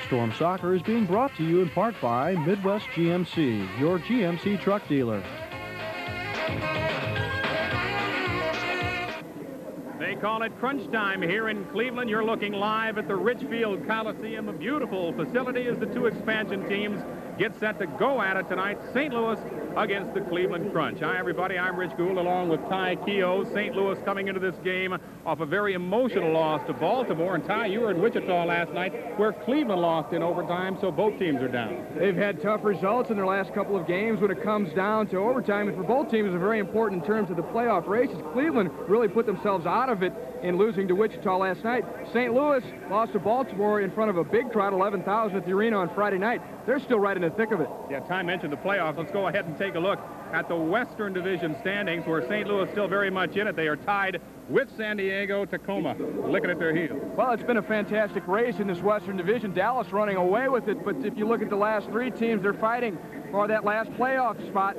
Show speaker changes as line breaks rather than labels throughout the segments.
Storm Soccer is being brought to you in part by Midwest GMC, your GMC truck dealer.
They call it crunch time here in Cleveland. You're looking live at the Richfield Coliseum, a beautiful facility as the two expansion teams get set to go at it tonight. St. Louis against the Cleveland Crunch. Hi, everybody. I'm Rich Gould along with Ty Keogh. St. Louis coming into this game off a very emotional loss to Baltimore. And Ty, you were in Wichita last night where Cleveland lost in overtime, so both teams are down.
They've had tough results in their last couple of games when it comes down to overtime. And for both teams, it's very important in terms of the playoff races. Cleveland really put themselves out of it in losing to Wichita last night. St. Louis lost to Baltimore in front of a big crowd, 11,000 at the arena on Friday night. They're still right in the thick of it.
Yeah, Ty mentioned the playoffs. Let's go ahead and take a look at the Western Division standings where St. Louis still very much in it. They are tied with San Diego, Tacoma, looking at their heels.
Well, it's been a fantastic race in this Western Division. Dallas running away with it, but if you look at the last three teams, they're fighting for that last playoff spot.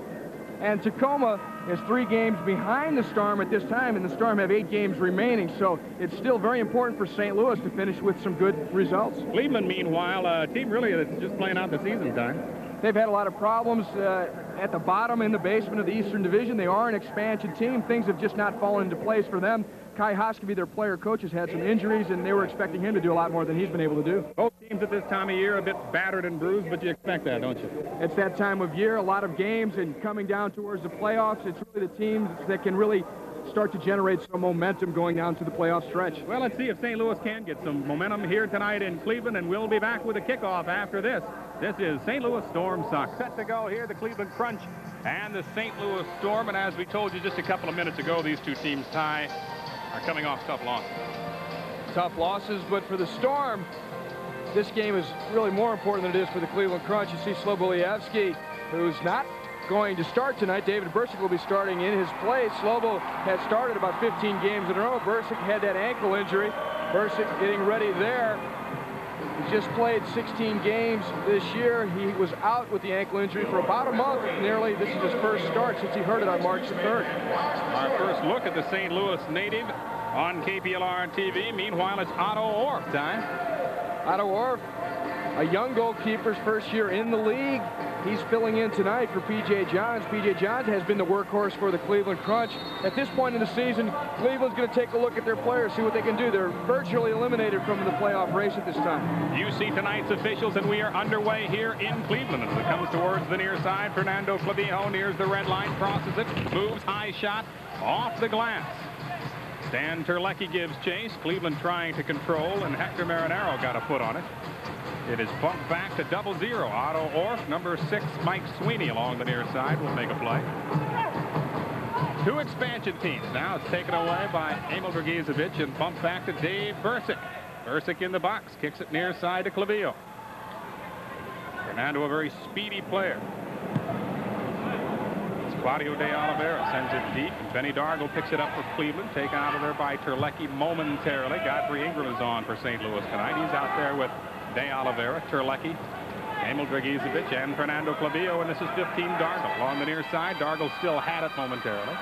And Tacoma is 3 games behind the Storm at this time, and the Storm have 8 games remaining. So it's still very important for St. Louis to finish with some good results.
Cleveland, meanwhile, a team really that's just playing out the season time.
They've had a lot of problems at the bottom in the basement of the Eastern Division. They are an expansion team. Things have just not fallen into place for them. Kai Hoskeby, their player coach, has had some injuries, and they were expecting him to do a lot more than he's been able to do.
Both teams at this time of year a bit battered and bruised, but you expect that, don't you?
It's that time of year, a lot of games, and coming down towards the playoffs, it's really the teams that can really start to generate some momentum going down to the playoff stretch.
Well, let's see if St. Louis can get some momentum here tonight in Cleveland, and we'll be back with a kickoff after this. This is St. Louis Storm Soccer. Set to go here, the Cleveland Crunch and the St. Louis Storm. And as we told you just a couple of minutes ago, these two teams, Ty, are coming off tough losses.
Tough losses, but for the Storm, this game is really more important than it is for the Cleveland Crunch. You see Sloboyevsky, who's not going to start tonight. David Bursick will be starting in his place. Slobo has started about 15 games in a row. Bursick had that ankle injury. Bursick getting ready there. He just played 16 games this year. He was out with the ankle injury for about a month nearly. This is his first start since he hurt it on March 3rd.
Our first look at the St. Louis native on KPLR TV. Meanwhile, it's Otto Orff time.
Otto Orff, a young goalkeeper's first year in the league. He's filling in tonight for P.J. Johns. P.J. Johns has been the workhorse for the Cleveland Crunch. At this point in the season, Cleveland's going to take a look at their players, see what they can do. They're virtually eliminated from the playoff race at this time.
You see tonight's officials, and we are underway here in Cleveland. As it comes towards the near side, Fernando Clavijo nears the red line, crosses it, moves, high shot, off the glass. Stan Terlecki gives chase. Cleveland trying to control, and Hector Marinaro got a foot on it. It is bumped back to 0-0. Otto Orff, number 6, Mike Sweeney along the near side will make a play. 2 expansion teams. Now it's taken away by Emile Georgiyevich and bumped back to Dave Bursick. Bursick in the box, kicks it near side to Clavijo. Fernando, a very speedy player. Claudio de Oliveira sends it deep. Benny Dargle picks it up for Cleveland. Taken out of there by Terlecki momentarily. Godfrey Ingram is on for St. Louis tonight. He's out there with De Oliveira, Terlecki, Emile Georgiyevich, and Fernando Clavijo. And this is 15 Dargle on the near side. Dargle still had it momentarily.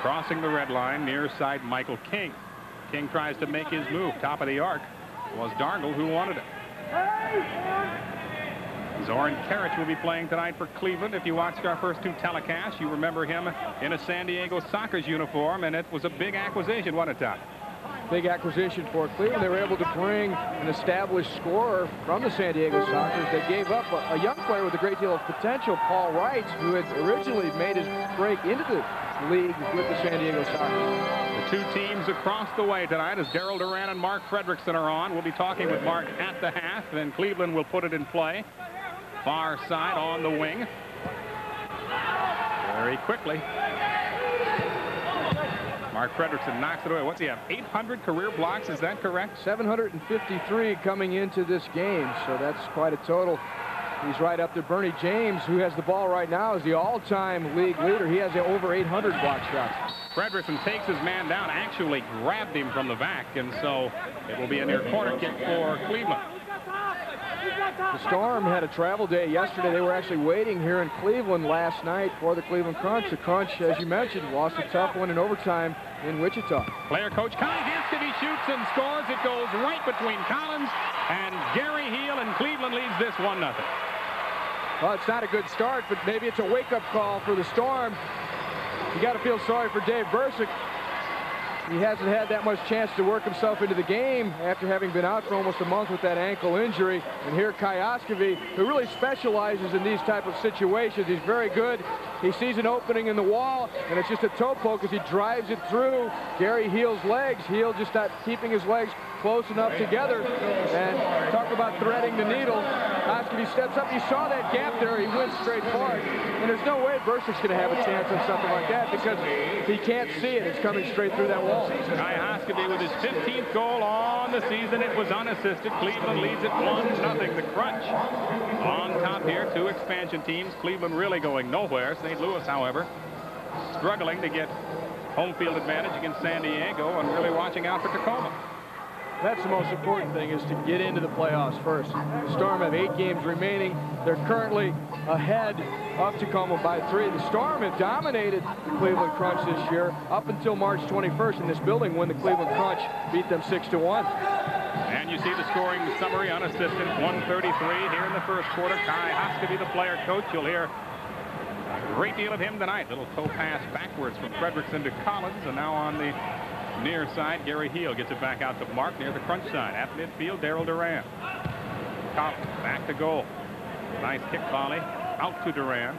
Crossing the red line, near side Michael King. King tries to make his move. Top of the arc was Dargle who wanted it. Zoran Karic will be playing tonight for Cleveland. If you watched our first 2 telecasts, you remember him in a San Diego Sockers uniform, and it was a big acquisition, wasn't it, Todd?
Big acquisition for Cleveland. They were able to bring an established scorer from the San Diego Sockers. They gave up a young player with a great deal of potential, Paul Wright, who had originally made his break into the league with the San Diego Sockers.
The 2 teams across the way tonight as Daryl Duran and Mark Fredrickson are on. We'll be talking with Mark at the half, then Cleveland will put it in play. Far side on the wing. Very quickly. Mark Fredrickson knocks it away. What's he have? 800 career blocks, is that correct?
753 coming into this game, so that's quite a total. He's right up there. Bernie James, who has the ball right now, is the all-time league leader. He has over 800 block shots.
Fredrickson takes his man down, actually grabbed him from the back, and so it will be a near corner kick for Cleveland.
The Storm had a travel day yesterday. They were actually waiting here in Cleveland last night for the Cleveland Crunch. The Crunch, as you mentioned, lost a tough one in overtime in Wichita.
Player coach Kai Haskeby shoots Fredrickson scores. It goes right between Collins and Gary Heel, and Cleveland leads this 1-0.
Well, it's not a good start, but maybe it's a wake-up call for the Storm. You got to feel sorry for Dave Bursick. He hasn't had that much chance to work himself into the game after having been out for almost a month with that ankle injury. And here Kioskovi, who really specializes in these type of situations. He's very good. He sees an opening in the wall, and it's just a toe poke as he drives it through Gary Heel's legs. Heel just not keeping his legs close enough together. And talk about threading the needle. Kioskovi steps up. You saw that gap there. He went straight for it. And there's no way Bursick's going to have a chance on something like that because he can't see it. It's coming straight through that wall.
Kioskovi with his 15th goal on the season. It was unassisted. Cleveland leads it 1-0. The Crunch on top here. 2 expansion teams. Cleveland really going nowhere. St. Louis, however, struggling to get home field advantage against San Diego and really watching out for Tacoma.
That's the most important thing, is to get into the playoffs first. The Storm have 8 games remaining. They're currently ahead of Tacoma by 3. The Storm have dominated the Cleveland Crunch this year up until March 21st in this building when the Cleveland Crunch beat them 6-1.
And you see the scoring summary unassisted. 133 here in the first quarter. Kioskovi, the player coach. You'll hear a great deal of him tonight. Little toe pass backwards from Fredrickson to Collins, and now on the near side, Gary Heel gets it back out to Mark near the Crunch side. At midfield, Darrell Duran. Collins back to goal. Nice kick volley out to Duran.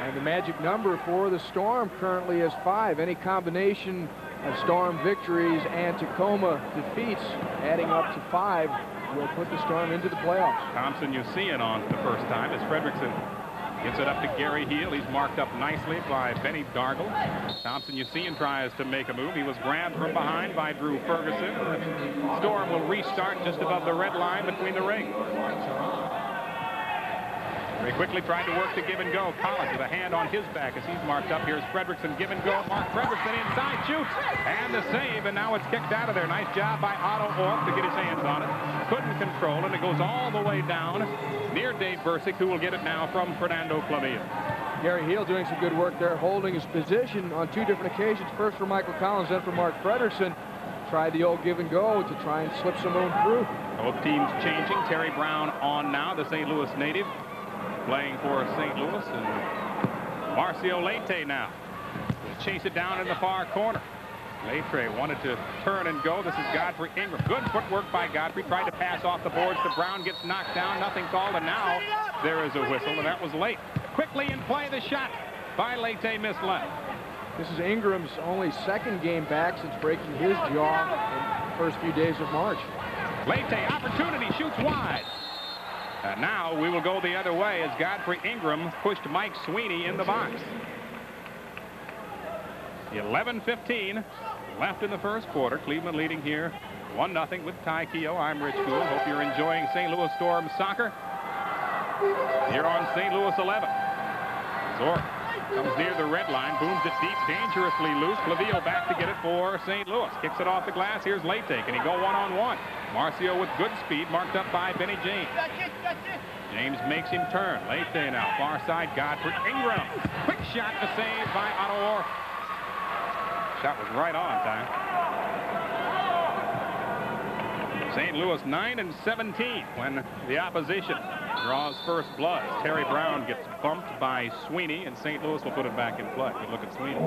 And the magic number for the Storm currently is 5. Any combination of Storm victories and Tacoma defeats adding up to 5 will put the Storm into the playoffs.
Thompson, you see it on the first time as Fredrickson gets it up to Gary Heel. He's marked up nicely by Benny Dargle. Thompson, you see him, tries to make a move. He was grabbed from behind by Drew Ferguson. The Storm will restart just above the red line between the rings. They quickly tried to work the give and go. Collins with a hand on his back as he's marked up. Here's Fredrickson, give and go. Mark Fredrickson inside, shoots, and the save, and now it's kicked out of there. Nice job by Otto Orff to get his hands on it. Couldn't control, and it goes all the way down near Dave Bursick, who will get it now from Fernando Clavia.
Gary Heel doing some good work there, holding his position on 2 different occasions. First for Michael Collins, then for Mark Fredrickson. Tried the old give and go to try and slip some room through.
Both teams changing. Terry Brown on now, the St. Louis native, playing for St. Louis, and Marcio Leite now will chase it down in the far corner. Leite wanted to turn and go. This is Godfrey Ingram. Good footwork by Godfrey. Tried to pass off the boards to Brown. Gets knocked down. Nothing called, and now there is a whistle, and that was late. Quickly in play, the shot by Leite misled.
This is Ingram's only 2nd game back since breaking his jaw in the first few days of March.
Leite, opportunity, shoots wide. And now we will go the other way as Godfrey Ingram pushed Mike Sweeney in the box. 11:15 left in the first quarter. Cleveland leading here 1-0 with Ty Keogh. I'm Rich Gould. Hope you're enjoying St. Louis Storm soccer here on St. Louis 11. Zork comes near the red line, booms it deep, dangerously loose. Clavio back to get it for St. Louis. Kicks it off the glass. Here's Leite. Can he go one-on-one? Marcio with good speed, marked up by Benny James. James makes him turn. Leite now, far side, Godfrey Ingram. Quick shot to save by Otto Orff. Shot was right on time. St. Louis 9-17 when the opposition draws first blood. Terry Brown gets bumped by Sweeney, and St. Louis will put it back in play. Good look at Sweeney.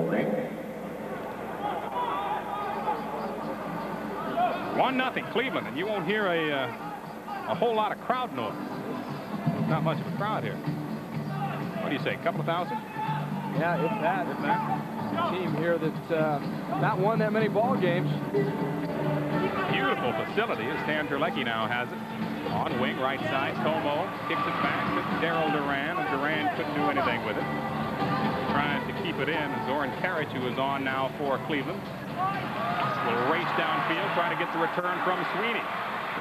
1-0 Cleveland, and you won't hear a whole lot of crowd noise. Not much of a crowd here. What do you say, a couple of thousand?
Yeah, if that. If that. Team here that's not won that many ball games.
Beautiful facility as Stan Terlecki now has it. On wing, right side, Como kicks it back to Darrell Duran, and Duran couldn't do anything with it. Trying to keep it in. Zoran Karic, who is on now for Cleveland, will race downfield, try to get the return from Sweeney.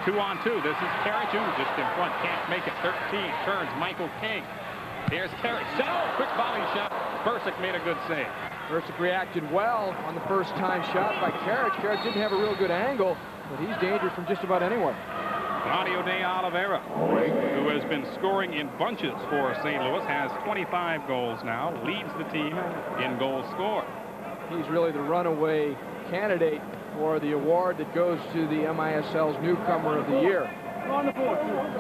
2-on-2. This is Karic, who just in front, can't make it. 13, turns Michael King. Here's Karic. Quick volley shot. Bursick made a good save.
Bursick reacted well on the first-time shot by Karic. Karic didn't have a real good angle, but he's dangerous from just about anywhere.
Claudio de Oliveira, who has been scoring in bunches for St. Louis, has 25 goals now, leads the team in goals scored.
he's really the runaway candidate for the award that goes to the MISL's Newcomer of the Year.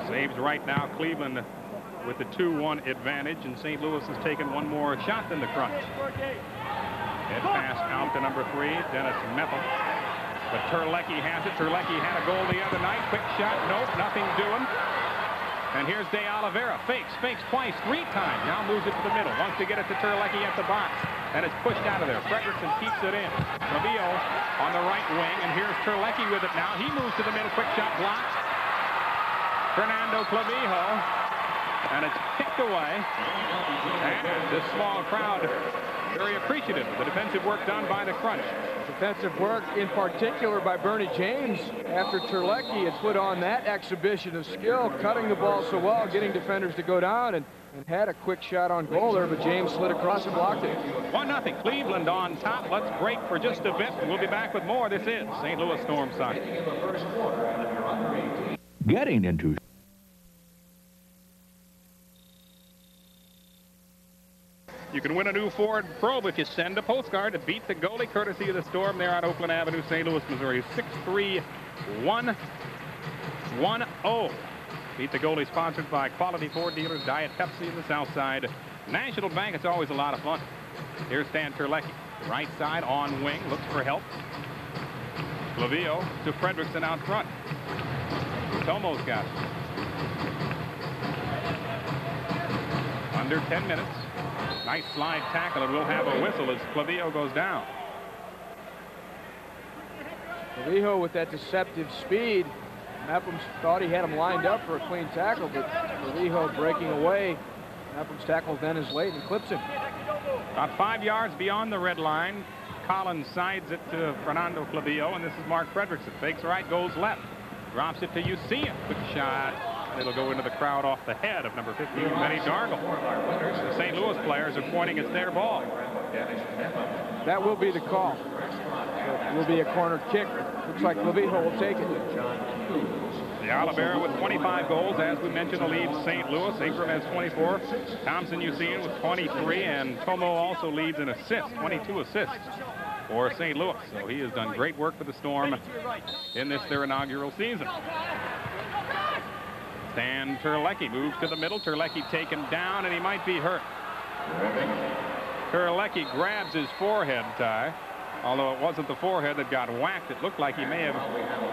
Saves right now Cleveland with the 2-1 advantage, and St. Louis has taken one more shot than the Crunch. Head pass out to number 3, Dennis Methel. But Terlecki has it. Terlecki had a goal the other night. Quick shot. Nope, nothing doing. And here's De Oliveira. Fakes twice, 3 times. Now moves it to the middle. Wants to get it to Terlecki at the box. And it's pushed out of there. Fredrickson keeps it in. Clavillo on the right wing. And here's Terlecki with it now. He moves to the middle. Quick shot blocked. Fernando Clavijo. And it's kicked away. And this small crowd very appreciative of the defensive work done by the Crunch.
Defensive work in particular by Bernie James after Terlecki had put on that exhibition of skill, cutting the ball so well, getting defenders to go down, and had a quick shot on goal there, but James slid across and blocked it.
1-0 Cleveland on top. Let's break for just a bit. We'll be back with more. This is St. Louis Storm Soccer.
Getting into
You can win a new Ford Probe if you send a postcard to Beat the Goalie, courtesy of the Storm there on Oakland Avenue, St. Louis, Missouri. 63110. Beat the Goalie, sponsored by Quality Ford dealers, Diet Pepsi in the South Side. National Bank, it's always a lot of fun. Here's Stan Terlecki. Right side on wing, looks for help. Clavillo to Fredrickson out front. Tomo's got it. Under 10 minutes. Nice slide tackle, and we'll have a whistle as Clavillo goes down.
Clavillo with that deceptive speed. Mepham thought he had him lined up for a clean tackle, but Clavillo breaking away. Mepham's tackle then is late and clips him.
About 5 yards beyond the red line. Collins sides it to Fernando Clavillo, and this is Mark Fredrickson. Fakes right, goes left. Drops it to Usia. Quick shot. It'll go into the crowd off the head of number 15, Benny Dargle. The St. Louis players are pointing it's their ball.
That will be the call. It will be a corner kick. Looks like Clavillo will take it.
The Oliveira with 25 goals, as we mentioned, leads St. Louis. Ingram has 24. Thompson, you've seen, with 23, and Tomo also leads in assists, 22 assists for St. Louis. So he has done great work for the Storm in this, their inaugural season. Stan Terlecki moves to the middle. Terlecki taken down, and he might be hurt. Terlecki grabs his forehead, Ty. Although it wasn't the forehead that got whacked, it looked like he may have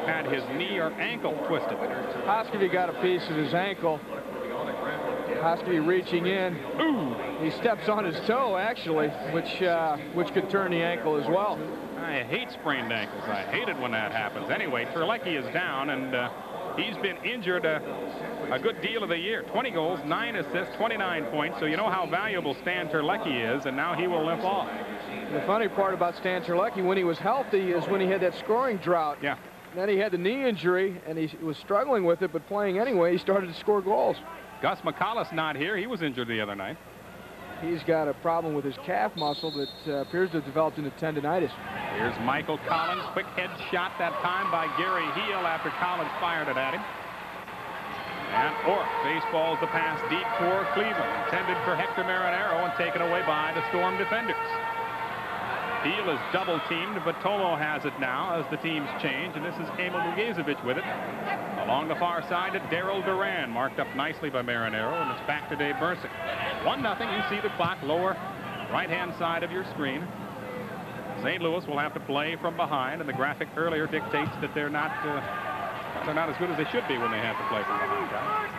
had his knee or ankle twisted.
Hoskevy got a piece of his ankle. Hoskevy reaching in. Ooh! He steps on his toe, actually, which could turn the ankle as well.
I hate sprained ankles. I hate it when that happens. Anyway, Terlecki is down, and he's been injured a good deal of the year. 20 goals, 9 assists, 29 points. So you know how valuable Stan Terlecki is, and now he will limp off.
The funny part about Stan Terlecki, when he was healthy, is when he had that scoring drought.
Yeah.
Then he had the knee injury, and he was struggling with it, but playing anyway, he started to score goals.
Gus McCullough not here. He was injured the other night.
He's got a problem with his calf muscle that appears to have developed into tendonitis.
Here's Michael Collins. Quick head shot that time by Gary Heel after Collins fired it at him. And Orr baseballs the pass deep for Cleveland. Intended for Hector Marinero and taken away by the Storm defenders. Heel is double teamed, but Tomo has it now as the teams change, and this is Emile Georgiyevich with it. Along the far side to Daryl Duran, marked up nicely by Marinero, and it's back to Dave Bursick. 1-0. You see the clock lower right-hand side of your screen. St. Louis will have to play from behind, and the graphic earlier dictates that they're not as good as they should be when they have to play from behind, guys.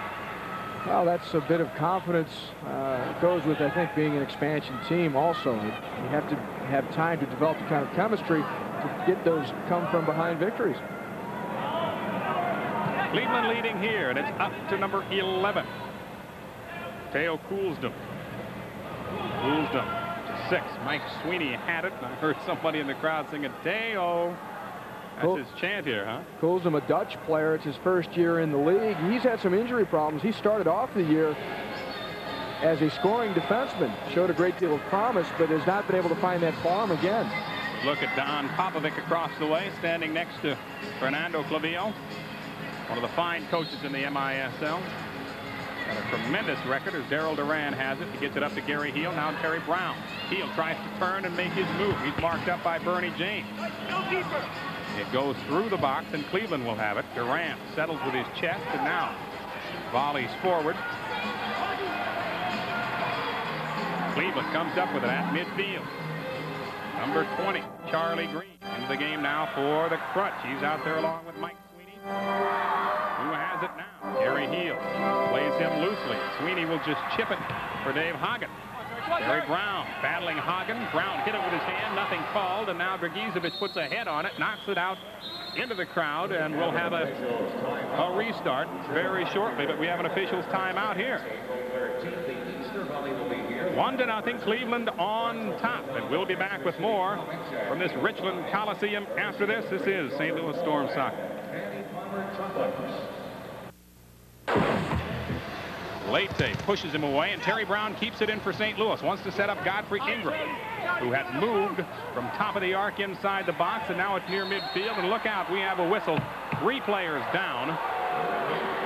Well, that's a bit of confidence. It goes with, I think, being an expansion team also. You have to have time to develop the kind of chemistry to get those come-from-behind victories.
Cleveland leading here, and it's up to number 11. Teo Coulsdom. Coulsdom to 6. Mike Sweeney had it. I heard somebody in the crowd singing, Teo. That's his chant here, huh?
Coulsdom, a Dutch player. It's his first year in the league. He's had some injury problems. He started off the year as a scoring defenseman. Showed a great deal of promise, but has not been able to find that form again.
Look at Don Popovic across the way, standing next to Fernando Clavillo, one of the fine coaches in the MISL. And a tremendous record as Daryl Duran has it. He gets it up to Gary Heel. Now Terry Brown. Heel tries to turn and make his move. He's marked up by Bernie James. It goes through the box, and Cleveland will have it. Durant settles with his chest, and now volleys forward. Cleveland comes up with it at midfield. Number 20, Charlie Green, into the game now for the Crunch. He's out there along with Mike Sweeney, who has it now. Gary Heel plays him loosely. Sweeney will just chip it for Dave Hagen. Terry Brown battling Hagen. Brown hit it with his hand, nothing called, and now Georgiyevich puts a head on it, knocks it out into the crowd, and we'll have a restart very shortly, but we have an official's timeout here. 1-0, Cleveland on top, and we'll be back with more from this Richland Coliseum after this. This is St. Louis Storm Soccer. Leite pushes him away, and Terry Brown keeps it in for St. Louis. Wants to set up Godfrey Ingram, who had moved from top of the arc inside the box, and now it's near midfield. And look out, we have a whistle. 3 players down,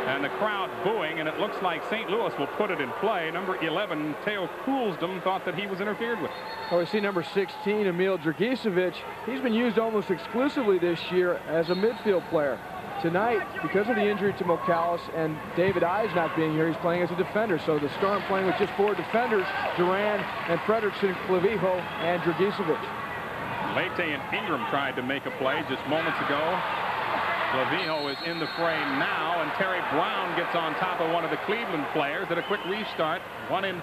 and the crowd booing, and it looks like St. Louis will put it in play. Number 11, Teo Coulsdom, thought that he was interfered with.
Oh, we see number 16, Emile Georgiyevich. He's been used almost exclusively this year as a midfield player. Tonight, because of the injury to Mocalis and David Eyes not being here, he's playing as a defender. So the Storm playing with just 4 defenders, Duran and Fredrickson, Clavijo, and Georgiyevich.
Leite and Ingram tried to make a play just moments ago. Clavijo is in the frame now, and Terry Brown gets on top of one of the Cleveland players at a quick restart. One in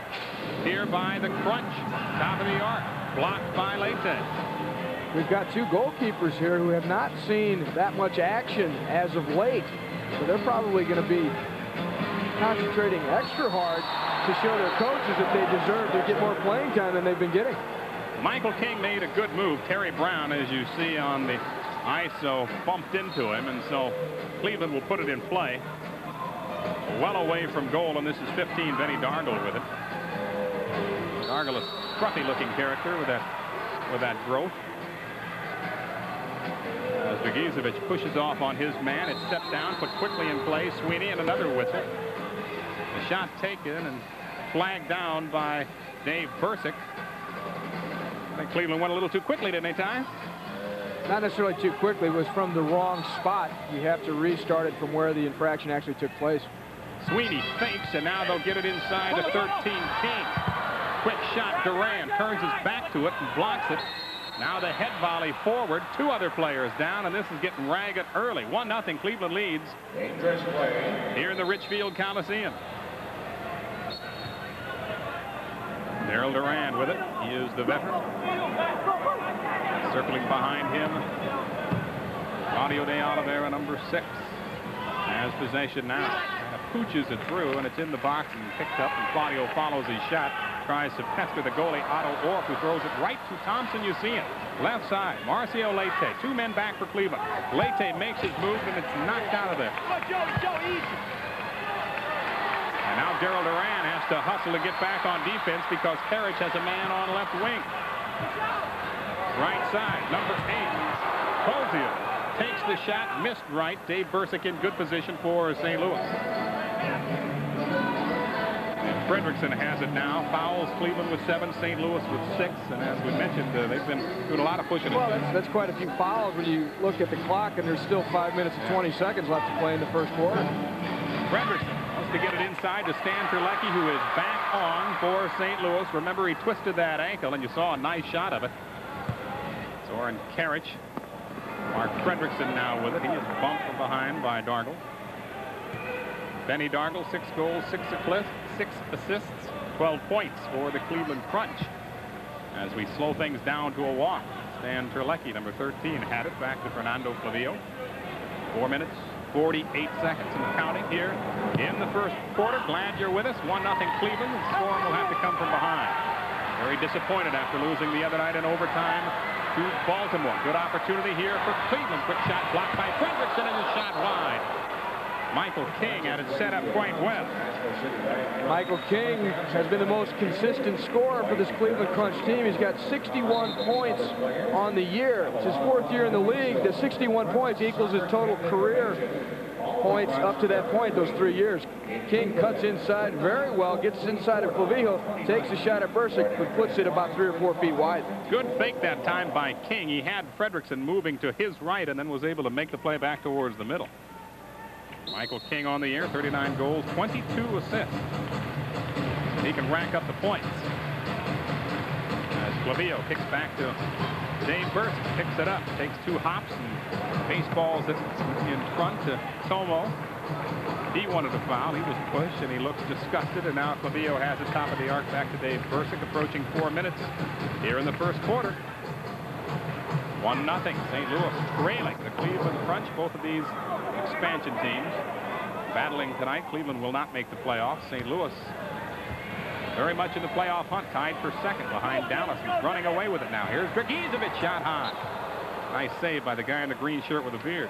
here by the Crunch. Top of the arc. Blocked by Leite.
We've got 2 goalkeepers here who have not seen that much action as of late. So they're probably going to be concentrating extra hard to show their coaches that they deserve to get more playing time than they've been getting.
Michael King made a good move. Terry Brown, as you see on the ISO, bumped into him, and so Cleveland will put it in play. Well away from goal, and this is 15, Benny Dargle with it. Dargle, a scruffy-looking character with that growth. As Georgiyevich pushes off on his man, it's stepped down, put quickly in play. Sweeney, and another whistle. The shot taken and flagged down by Dave Bursick. I think Cleveland went a little too quickly, didn't they, Ty?
Not necessarily too quickly. It was from the wrong spot. You have to restart it from where the infraction actually took place.
Sweeney fakes, and now they'll get it inside to 13 King. Quick shot, Duran turns his back to it and blocks it. Now the head volley forward. 2 other players down, and this is getting ragged early. 1-0, Cleveland leads here in the Richfield Coliseum. Daryl Duran with it. He is the veteran. Circling behind him, Claudio de Oliveira, number 6, has possession now. Kind of pooches it through, and it's in the box and picked up, and Claudio follows his shot. Tries to pester the goalie, Otto Orff, who throws it right to Thompson. You see it. Left side, Marcio Leite. 2 men back for Cleveland. Leite makes his move, and it's knocked out of there. And now Daryl Duran has to hustle to get back on defense because Karich has a man on left wing. Right side, number 8. Kozio takes the shot, missed right. Dave Bursick in good position for St. Louis. Fredrickson has it now. Fouls Cleveland with 7, St. Louis with 6. And as we mentioned, they've been doing a lot of pushing.
Well, that's quite a few fouls when you look at the clock, and there's still 5 minutes and 20 seconds left to play in the first quarter.
Fredrickson wants to get it inside to Stan Terlecki, who is back on for St. Louis. Remember, he twisted that ankle, and you saw a nice shot of it. Soren Karich. Mark Fredrickson now with it. He is bumped from behind by Dargle. Benny Dargle, 6 goals, 6 assists, 12 points for the Cleveland Crunch. As we slow things down to a walk, Stan Terlecki, number 13, had it back to Fernando Clavijo. 4 minutes, 48 seconds and counting here in the first quarter. Glad you're with us. 1-0 Cleveland, and Storm will have to come from behind. Very disappointed after losing the other night in overtime to Baltimore. Good opportunity here for Cleveland. Quick shot blocked by Fredrickson, and the shot wide. Michael King had it set up quite well.
Michael King has been the most consistent scorer for this Cleveland Crunch team. He's got 61 points on the year. It's his 4th year in the league. The 61 points equals his total career points up to that point, those 3 years. King cuts inside very well, gets inside of Clavijo, takes a shot at Bursick, but puts it about 3 or 4 feet wide.
Good fake that time by King. He had Fredrickson moving to his right and then was able to make the play back towards the middle. Michael King on the year, 39 goals, 22 assists. He can rack up the points. As Clavijo kicks back to Dave Bursick, picks it up, takes 2 hops and baseballs it in front to Tomo. He wanted a foul. He was pushed and he looks disgusted, and now Clavijo has it top of the arc back to Dave Bursick, approaching 4 minutes here in the first quarter. 1-0. St. Louis trailing the Cleveland Crunch. Both of these expansion teams battling tonight. Cleveland will not make the playoffs. St. Louis very much in the playoff hunt, tied for second behind Dallas. He's running away with it now. Here's Georgiyevich, shot high. Nice save by the guy in the green shirt with a beard.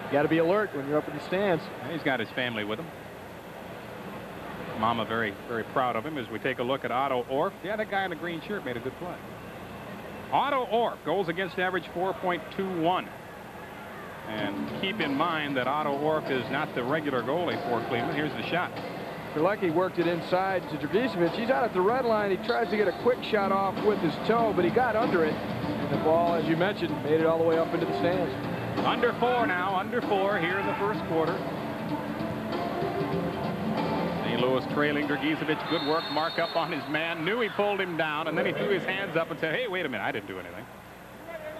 You got to be alert when you're up in the stands.
And he's got his family with him. Mama very, very proud of him. As we take a look at Otto Orff. Yeah, that guy in the green shirt made a good play. Otto Orff, goals against average 4.21. And keep in mind that Otto Orff is not the regular goalie for Cleveland. Here's the shot.
Terlecki worked it inside to Georgiyevich. He's out at the red line. He tries to get a quick shot off with his toe, but he got under it. And the ball, as you mentioned, made it all the way up into the stands.
Under 4 now, under 4 here in the first quarter. St. Louis trailing Georgiyevich. Good work. Mark up on his man. Knew he pulled him down, and then he threw his hands up and said, hey, wait a minute, I didn't do anything.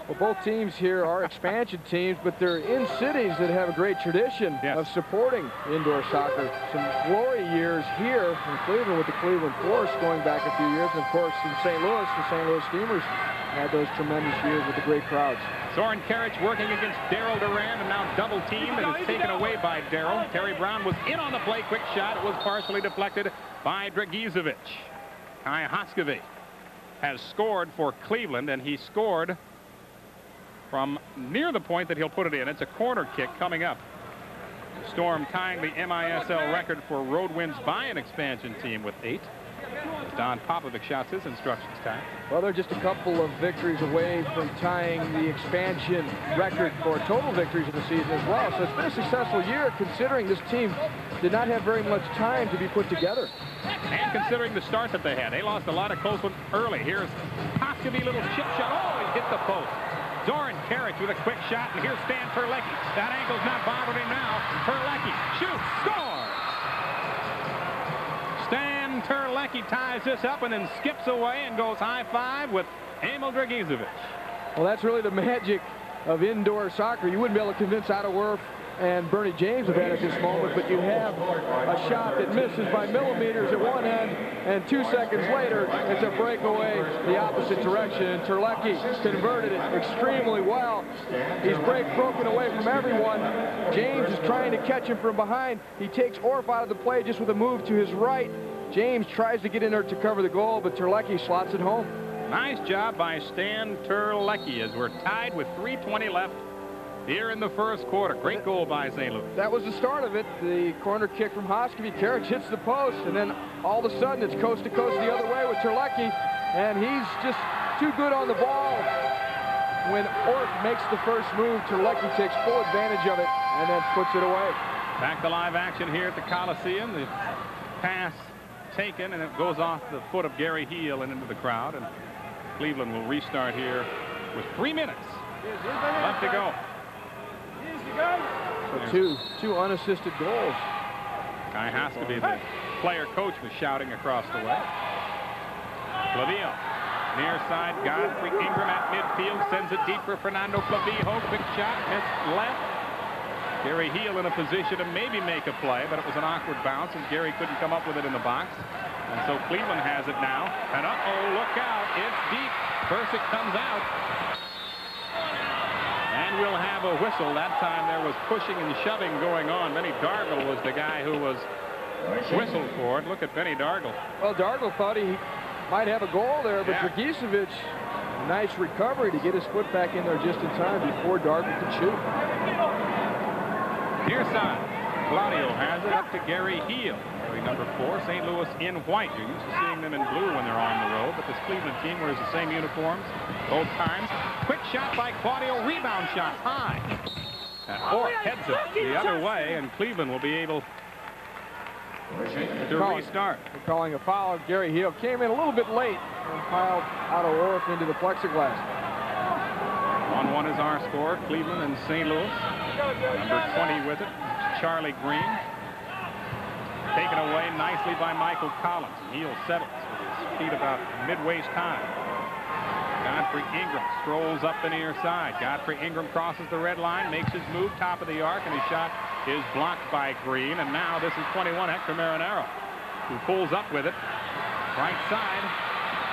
Well, both teams here are expansion teams, but they're in cities that have a great tradition of supporting indoor soccer. Some glory years here in Cleveland with the Cleveland Force going back a few years. And, of course, in St. Louis, the St. Louis Steamers had those tremendous years with the great crowds.
Zoran Karic working against Daryl Durand, and now double teamed and is taken away by Daryl. Terry Brown was in on the play. Quick shot. It was partially deflected by Georgiyevich. Kai Hoskevy has scored for Cleveland, and he scored from near the point that he'll put it in. It's a corner kick coming up. Storm tying the MISL record for road wins by an expansion team with 8. Don Popovic shouts his instructions time.
Well, they're just a couple of victories away from tying the expansion record for total victories in the season as well. So it's been a successful year considering this team did not have very much time to be put together.
And considering the start that they had. They lost a lot of close ones early. Here's Hoskevy, little chip shot. Oh, he hit the post. Zoran Karic with a quick shot, and here's Stan Terlecki. That ankle's not bothering him now. Terlecki shoots, scores! Stan Terlecki ties this up and then skips away and goes high-five with Emile Georgiyevich.
Well, that's really the magic of indoor soccer. You wouldn't be able to convince Otto Orff and Bernie James of that at this moment, but you have a shot that misses by millimeters at one end, and 2 seconds later, it's a breakaway the opposite direction, and Terlecki converted it extremely well. He's broken away from everyone. James is trying to catch him from behind. He takes Orff out of the play just with a move to his right. James tries to get in there to cover the goal, but Terlecki slots it home.
Nice job by Stan Terlecki as we're tied with 3:20 left here in the first quarter. Great goal by St. Louis.
That was the start of it. The corner kick from Hoskevy. Karic hits the post, and then all of a sudden it's coast to coast the other way with Terlecki, and he's just too good on the ball. When Orff makes the first move, Terlecki takes full advantage of it and then puts it away.
Back to live action here at the Coliseum. The pass taken, and it goes off the foot of Gary Heel and into the crowd, and Cleveland will restart here with 3 minutes left to go.
So two unassisted goals.
Kai Hoskevy, the player coach, was shouting across the way. Clavijo, near side, Godfrey Ingram at midfield, sends it deep for Fernando Clavijo. Quick shot, missed left. Gary Heel in a position to maybe make a play, but it was an awkward bounce, and Gary couldn't come up with it in the box. And so Cleveland has it now. And uh-oh, look out, it's deep. Bursick comes out. And we'll have a whistle. That time there was pushing and shoving going on. Benny Dargle was the guy who was whistled for it. Look at Benny Dargle.
Well, Dargle thought he might have a goal there, but Georgiyevich, nice recovery to get his foot back in there just in time before Dargle could shoot.
Near side, Claudio has it up to Gary Heel. Number 4, St. Louis in white. You're used to seeing them in blue when they're on the road, but this Cleveland team wears the same uniforms both times. Quick shot by Claudio, rebound shot high. Or heads it the other way, and Cleveland will be able to restart.
They're calling a foul. Gary Hill came in a little bit late and piled Otto Orff into the plexiglass.
1-1 is our score. Cleveland and St. Louis. Number 20 with it, Charlie Green. Taken away nicely by Michael Collins. He'll settle with his feet about mid-waist high. Godfrey Ingram strolls up the near side. Godfrey Ingram crosses the red line, makes his move, top of the arc, and his shot is blocked by Green. And now this is 21, Hector Marinero, who pulls up with it. Right side,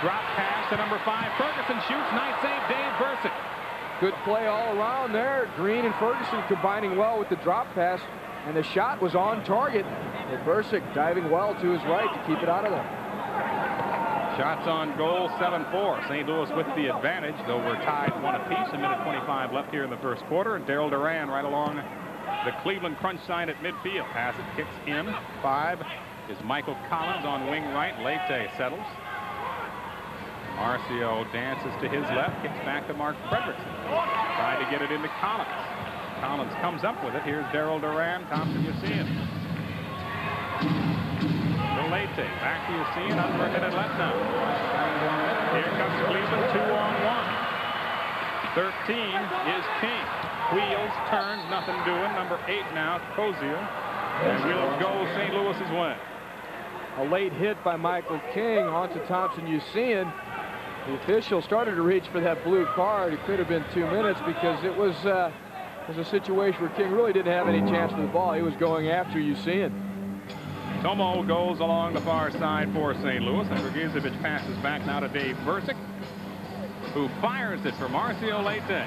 drop pass to number 5. Ferguson shoots, nice save, Dave Bursick.
Good play all around there. Green and Ferguson combining well with the drop pass, and the shot was on target. And Bursick diving well to his right to keep it out of there.
Shots on goal, 7-4. St. Louis with the advantage, though we're tied 1 apiece. A minute 25 left here in the first quarter. And Darryl Duran right along the Cleveland crunch sign at midfield. Pass it, kicks in. 5 is Michael Collins on wing right. Leite settles. Marcio dances to his left, kicks back to Mark Fredrickson. Trying to get it into Collins. Collins comes up with it. Here's Darryl Duran. Thompson, you see him. Leite back to Yassine, under a minute left now. Here comes Cleveland, 2-on-1. 13 is King. Wheels, turns, nothing doing. Number 8 now, Koziel. And we'll go St. Louis's way.
A late hit by Michael King onto Thompson Yassine. The official started to reach for that blue card. It could have been 2 minutes because it was a situation where King really didn't have any chance for the ball. He was going after Yassine.
Tomo goes along the far side for St. Louis, and Georgiyevich passes back now to Dave Bursick, who fires it for Marcio Leite.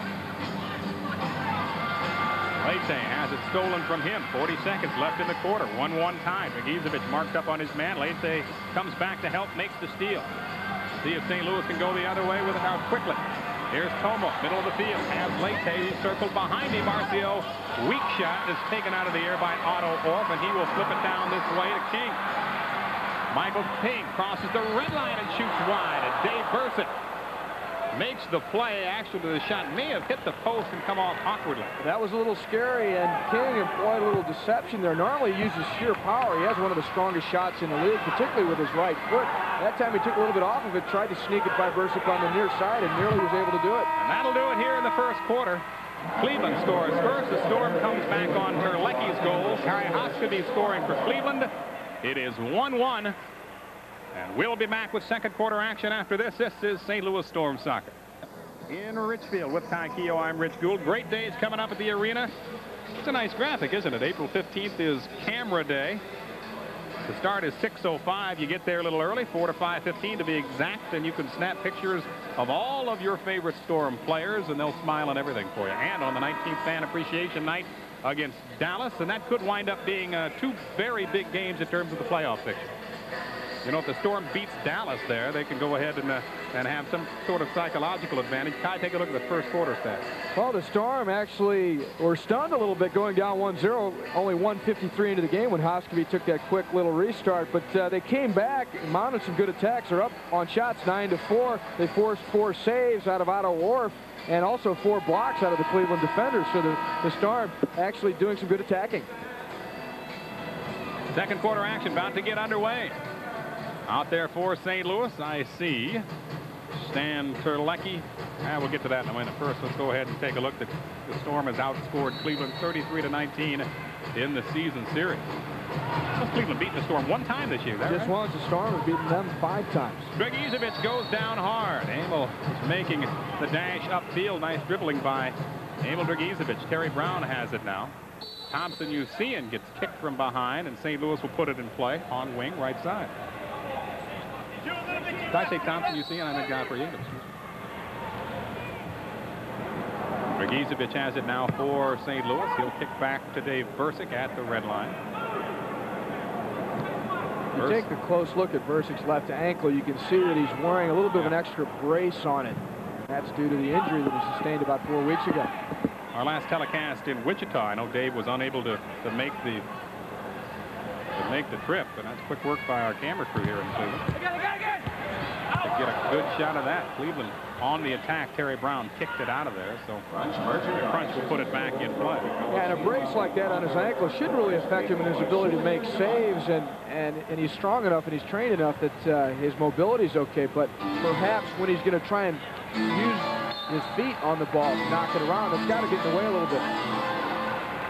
Leite has it stolen from him. 40 seconds left in the quarter. 1-1 tie. Georgiyevich marked up on his man. Leite comes back to help, makes the steal. See if St. Louis can go the other way with it now quickly. Here's Tomo, middle of the field, has Leite, who's circled behind him. Marcio, weak shot is taken out of the air by Otto Orff, and he will flip it down this way to King. Michael King crosses the red line and shoots wide, and Dave Bursick makes the play. Actually, the shot may have hit the post and come off awkwardly.
That was a little scary, and King employed a little deception there. Normally he uses sheer power. He has one of the strongest shots in the league, particularly with his right foot. That time he took a little bit off of it, tried to sneak it by Bursick on the near side, and nearly was able to do it.
And that'll do it here in the first quarter. Cleveland scores first. The Storm comes back on Terlecki's goal. Kai Hoskeby scoring for Cleveland. It is 1-1. And we'll be back with second quarter action after this. This is St. Louis Storm Soccer. In Richfield with Ty Keogh, I'm Rich Gould. Great days coming up at the arena. It's a nice graphic, isn't it? April 15th is camera day. The start is 6:05. You get there a little early, 4 to 5:15 to be exact, and you can snap pictures of all of your favorite Storm players, and they'll smile on everything for you. And on the 19th Fan Appreciation Night against Dallas, and that could wind up being 2 very big games in terms of the playoff picture. You know, if the Storm beats Dallas there, they can go ahead and have some sort of psychological advantage. Kai, take a look at the first quarter stats.
Well, the Storm actually were stunned a little bit going down 1-0, only 1:53 into the game when Hoskeby took that quick little restart. But they came back and mounted some good attacks. They're up on shots 9-4. They forced 4 saves out of Otto Orff and also 4 blocks out of the Cleveland defenders. So the Storm actually doing some good attacking.
Second quarter action about to get underway. Out there for St. Louis, I see Stan Terlecki. We'll get to that in a minute. First, let's go ahead and take a look. The Storm has outscored Cleveland 33-19 in the season series. Well, Cleveland beaten the Storm 1 time this year.
Just once. The Storm has beaten them 5 times.
Georgiyevich goes down hard. Emile is making the dash upfield. Nice dribbling by Emile Georgiyevich. Terry Brown has it now. Thompson Yassine gets kicked from behind, and St. Louis will put it in play on wing right side. Did I say Thompson Yassine? I meant Godfrey Ingram. Georgiyevich has it now for St. Louis. He'll kick back to Dave Bursick at the red line.
You take a close look at Bursick's left ankle, you can see that he's wearing a little bit of an extra brace on it. That's due to the injury that he sustained about 4 weeks ago.
Our last telecast in Wichita, I know Dave was unable to make the trip, and that's quick work by our camera crew here in Cleveland. To get a good shot of that. Cleveland on the attack. Terry Brown kicked it out of there, so Crunch will put it back in play.
Yeah, and a brace like that on his ankle shouldn't really affect him in his ability to make saves, and he's strong enough and he's trained enough that his mobility is okay, but perhaps when he's going to try and use his feet on the ball, knock it around, it's got to get in the way a little bit.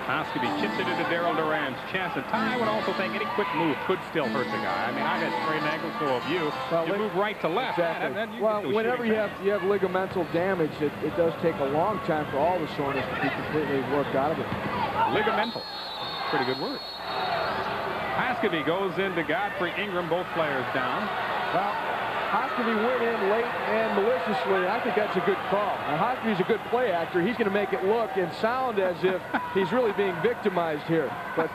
Hoskeby chipped it into Daryl Duran's chest, and I would also think any quick move could still hurt the guy. I mean, I've had sprained ankles, so have you. Well, you move right to left.
Exactly.
And then you
whenever you have ligamental damage, it does take a long time for all the soreness to be completely worked out of it.
Ligamental. Pretty good word. Hoskeby goes into Godfrey Ingram, both players down.
Well, Hoskeby went in late and maliciously. I think that's a good call. Now, Hoskeby's a good play actor. He's going to make it look and sound as if he's really being victimized here. But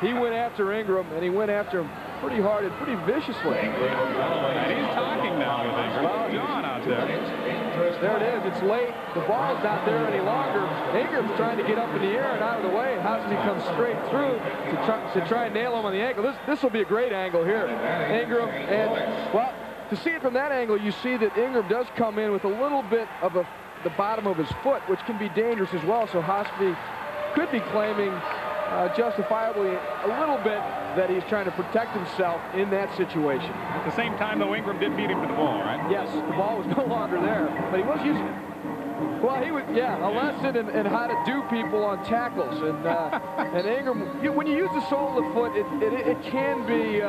he went after Ingram, and he went after him pretty hard and pretty viciously.
And he's talking now with Ingram. Well, John out there.
There it is. It's late. The ball's not there any longer. Ingram's trying to get up in the air and out of the way. Hoskeby comes straight through to try and nail him on the ankle. This will be a great angle here. Ingram and, well, to see it from that angle, you see that Ingram does come in with a little bit of the bottom of his foot, which can be dangerous as well. So Hoskeby could be claiming justifiably a little bit that he's trying to protect himself in that situation.
At the same time, though, Ingram did beat him to the ball, right?
Yes, the ball was no longer there, but he was using it. Well, he was, yeah, a lesson in how to do people on tackles. And Ingram, when you use the sole of the foot, it can be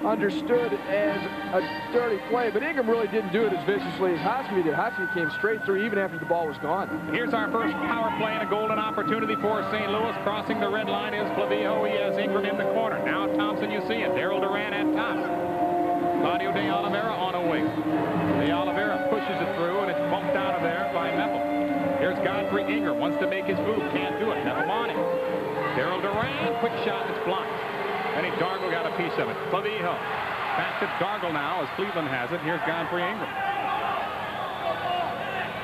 understood as a dirty play, but Ingram really didn't do it as viciously as Hoskeby did. Hoskeby came straight through even after the ball was gone.
Here's our first power play and a golden opportunity for St. Louis. Crossing the red line is Clavijo. He has Ingram in the corner. Now Thompson, you see it. Daryl Duran at top. Claudio de Oliveira on a wing. De Oliveira pushes it through, and it's bumped out of there by Mepham. Here's Godfrey Ingram. Wants to make his move. Can't do it. Mepham on it. Daryl Duran. Quick shot that's blocked. And Dargle got a piece of it. Clavijo. Back to Dargle now as Cleveland has it. Here's Godfrey Ingram.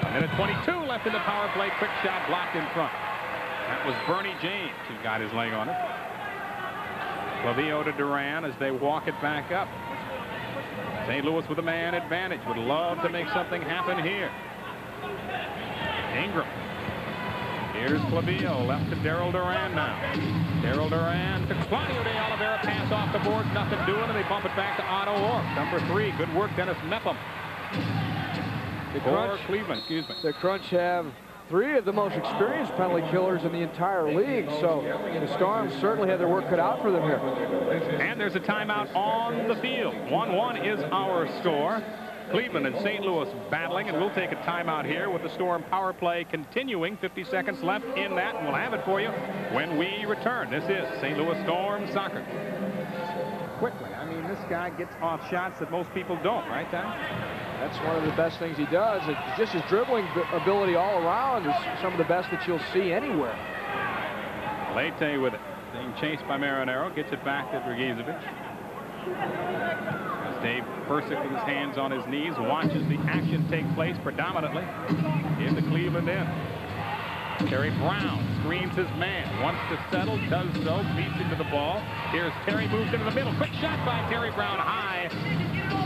A minute 22 left in the power play. Quick shot blocked in front. That was Bernie James who got his leg on it. Clavijo to Duran as they walk it back up. St. Louis with a man advantage. Would love to make something happen here. Ingram. Here's Clavijo, left to Daryl Duran now. Daryl Duran to Claudio de Oliveira, pass off the board, nothing doing, and they bump it back to Otto Orr. Number 3, good work, Dennis Mepham. Cleveland, excuse me.
The Crunch have 3 of the most experienced penalty killers in the entire league, so the Storm certainly had their work cut out for them here.
And there's a timeout on the field. 1-1 is our score. Cleveland and St. Louis battling, and we'll take a timeout here with the Storm power play continuing. 50 seconds left in that, and we'll have it for you when we return. This is St. Louis Storm Soccer. Quickly, I mean, this guy gets off shots that most people don't, right, Tom?
That's one of the best things he does. It's just his dribbling ability all around is some of the best that you'll see anywhere.
Leite with it. Being chased by Marinero. Gets it back to Georgiyevich. As Dave Persick with his hands on his knees watches the action take place predominantly in the Cleveland end. Terry Brown screens his man. Wants to settle. Does so. Beats into the ball. Here's Terry. Moves into the middle. Quick shot by Terry Brown high.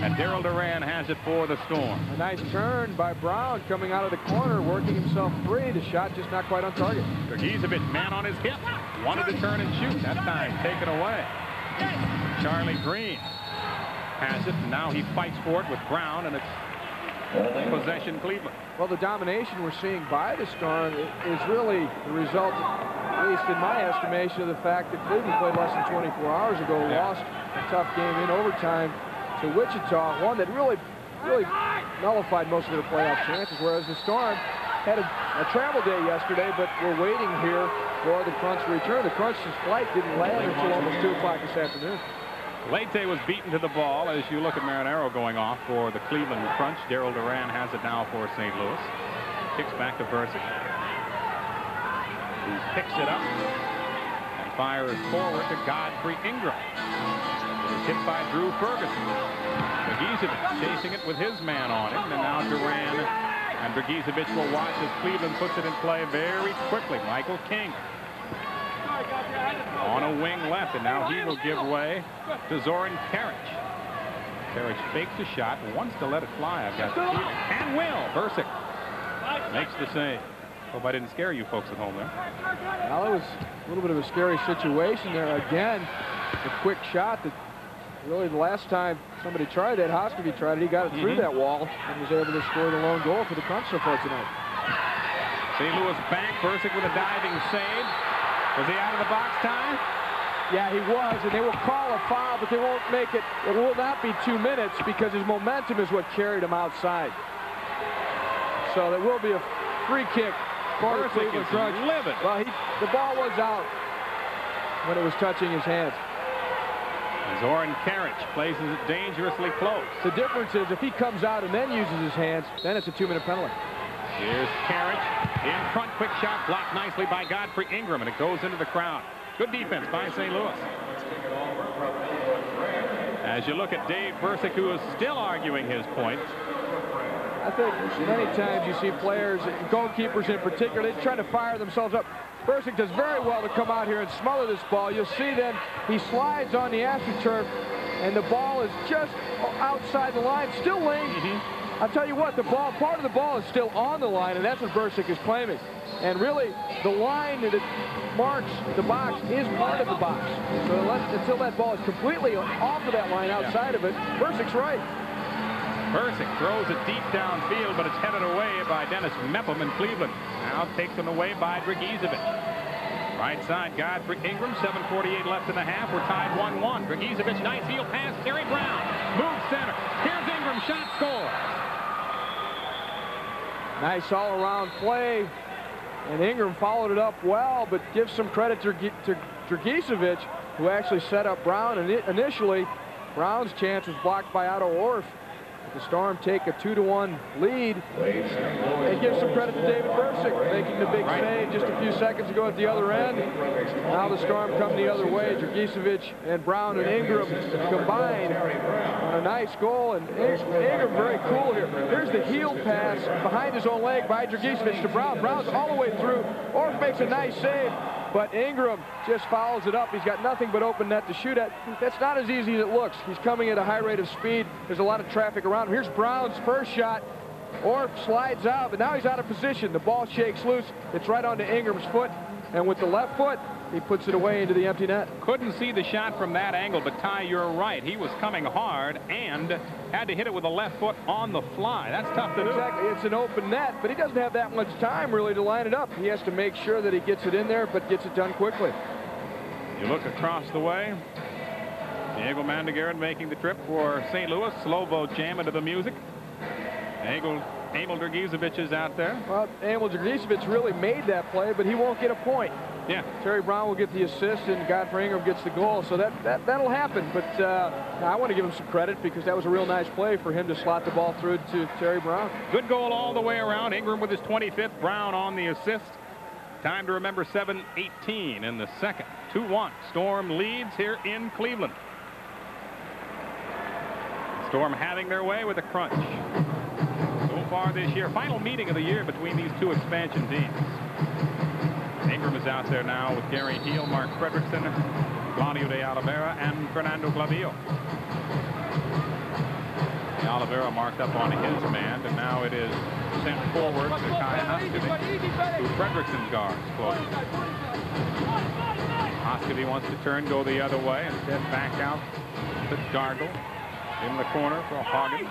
And Daryl Duran has it for the Storm.
A nice turn by Brown coming out of the corner, working himself free. The shot just not quite on target.
Georgiyevich, man on his hip. Wanted to turn and shoot. That time taken away. Charlie Green has it. And now he fights for it with Brown, and it's possession Cleveland.
Well, the domination we're seeing by the Storm is really the result, at least in my estimation, of the fact that Cleveland played less than 24 hours ago, lost a tough game in overtime to Wichita, one that really nullified most of their playoff chances, whereas the Storm had a travel day yesterday, but we're waiting here for the Crunch to return. The Crunch's flight didn't land until almost 2 o'clock this afternoon.
Leite was beaten to the ball as you look at Marinero going off for the Cleveland Crunch. Daryl Duran has it now for St. Louis. Kicks back to Persick. He picks it up and fires forward to Godfrey Ingram. It is hit by Drew Ferguson. Georgiyevich chasing it with his man on him, and now Duran and Georgiyevich will watch as Cleveland puts it in play very quickly. Michael King on a wing left, and now he will give way to Zoran Karic. Karich fakes a shot, wants to let it fly. I've got the feeling. And will. Bursick makes the save. Hope I didn't scare you folks at home there.
Well, it was a little bit of a scary situation there. Again, a quick shot that really the last time somebody tried that, Hoskovy tried it, he got it through that wall and was able to score the lone goal for the Crunch so far tonight.
St. Louis back. Bursick with a diving save. Was he out of the box, Ty?
Yeah, he was, and they will call a foul, but they won't make it. It will not be 2 minutes because his momentum is what carried him outside. So there will be a free kick for the Cleveland Crunch.
Livid.
Well, the ball was out when it was touching his hands.
Zoran Karich places it dangerously close.
The difference is if he comes out and then uses his hands, then it's a 2-minute penalty.
Here's Karich in front. Quick shot blocked nicely by Godfrey Ingram, and it goes into the crowd. Good defense by St. Louis. As you look at Dave Bursick, who is still arguing his point.
I think many times you see players, goalkeepers in particular, they're trying to fire themselves up. Bursick does very well to come out here and smother this ball. You'll see then he slides on the AstroTurf, and the ball is just outside the line, still laying. I'll tell you what, part of the ball is still on the line, and that's what Bursick is claiming. And really, the line that marks the box is part of the box. So until that ball is completely off of that line outside of it, Bursick's right.
Bursick throws it deep downfield, but it's headed away by Dennis Mepham in Cleveland. Now taken away by Georgiyevich. Right side, Godfrey Ingram, 7:48 left in the half. We're tied 1-1. Georgiyevich, nice heel pass. Terry Brown moves center. Here's Ingram, shot, score.
Nice all-around play. And Ingram followed it up well, but gives some credit to Georgiyevich, who actually set up Brown. And initially, Brown's chance was blocked by Otto Orff. The Storm take a 2-1 lead, and give some credit to David Bursick making the big save just a few seconds ago at the other end. Now the Storm come the other way. Georgiyevich and Brown and Ingram combine on a nice goal, and Ingram very cool here. Here's the heel pass behind his own leg by Georgiyevich to Brown. Brown's all the way through. Orff makes a nice save, but Ingram just follows it up. He's got nothing but open net to shoot at. That's not as easy as it looks. He's coming at a high rate of speed. There's a lot of traffic around him. Here's Brown's first shot. Orff slides out, but now he's out of position. The ball shakes loose. It's right onto Ingram's foot, and with the left foot, he puts it away into the empty net.
Couldn't see the shot from that angle, but Ty, you're right. He was coming hard and had to hit it with the left foot on the fly. That's tough to do.
Exactly. It's an open net, but he doesn't have that much time really to line it up. He has to make sure that he gets it in there, but gets it done quickly.
You look across the way. Diego Mandegaard making the trip for St. Louis. Slow boat jam into the music. Emile Georgiyevich is out there.
Well, Emile Georgiyevich really made that play, but he won't get a point.
Yeah.
Terry Brown will get the assist, and Godfrey Ingram gets the goal, so that'll happen. But I want to give him some credit because that was a real nice play for him to slot the ball through to Terry Brown.
Good goal all the way around. Ingram with his 25th. Brown on the assist. Time to remember, 7:18 in the second. 2-1. Storm leads here in Cleveland. Storm having their way with a crunch. So far this year, final meeting of the year between these two expansion teams. Ingram is out there now with Gary Heel, Mark Fredrickson, Claudio de Oliveira, and Fernando Clavillo. De Oliveira marked up on his man, and now it is sent forward to Kai Hoskovy, who Fredrickson's guards close. Hoskovy wants to turn, go the other way, instead back out to Gargle in the corner for Hagen.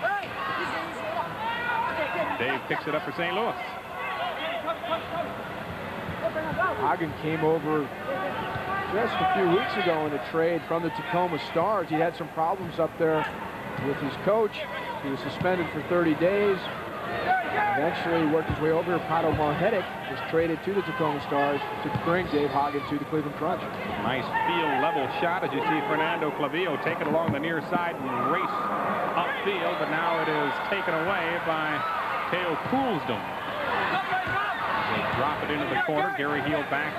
Dave picks it up for St. Louis.
Hagen came over just a few weeks ago in a trade from the Tacoma Stars. He had some problems up there with his coach. He was suspended for 30 days. Eventually worked his way over. Pato Marhetic was traded to the Tacoma Stars to bring Dave Hagen to the Cleveland Crunch.
Nice field level shot as you see Fernando Clavillo take it along the near side and race upfield, but now it is taken away by Teo Poulsdom. They drop it into the corner. Gary Heel back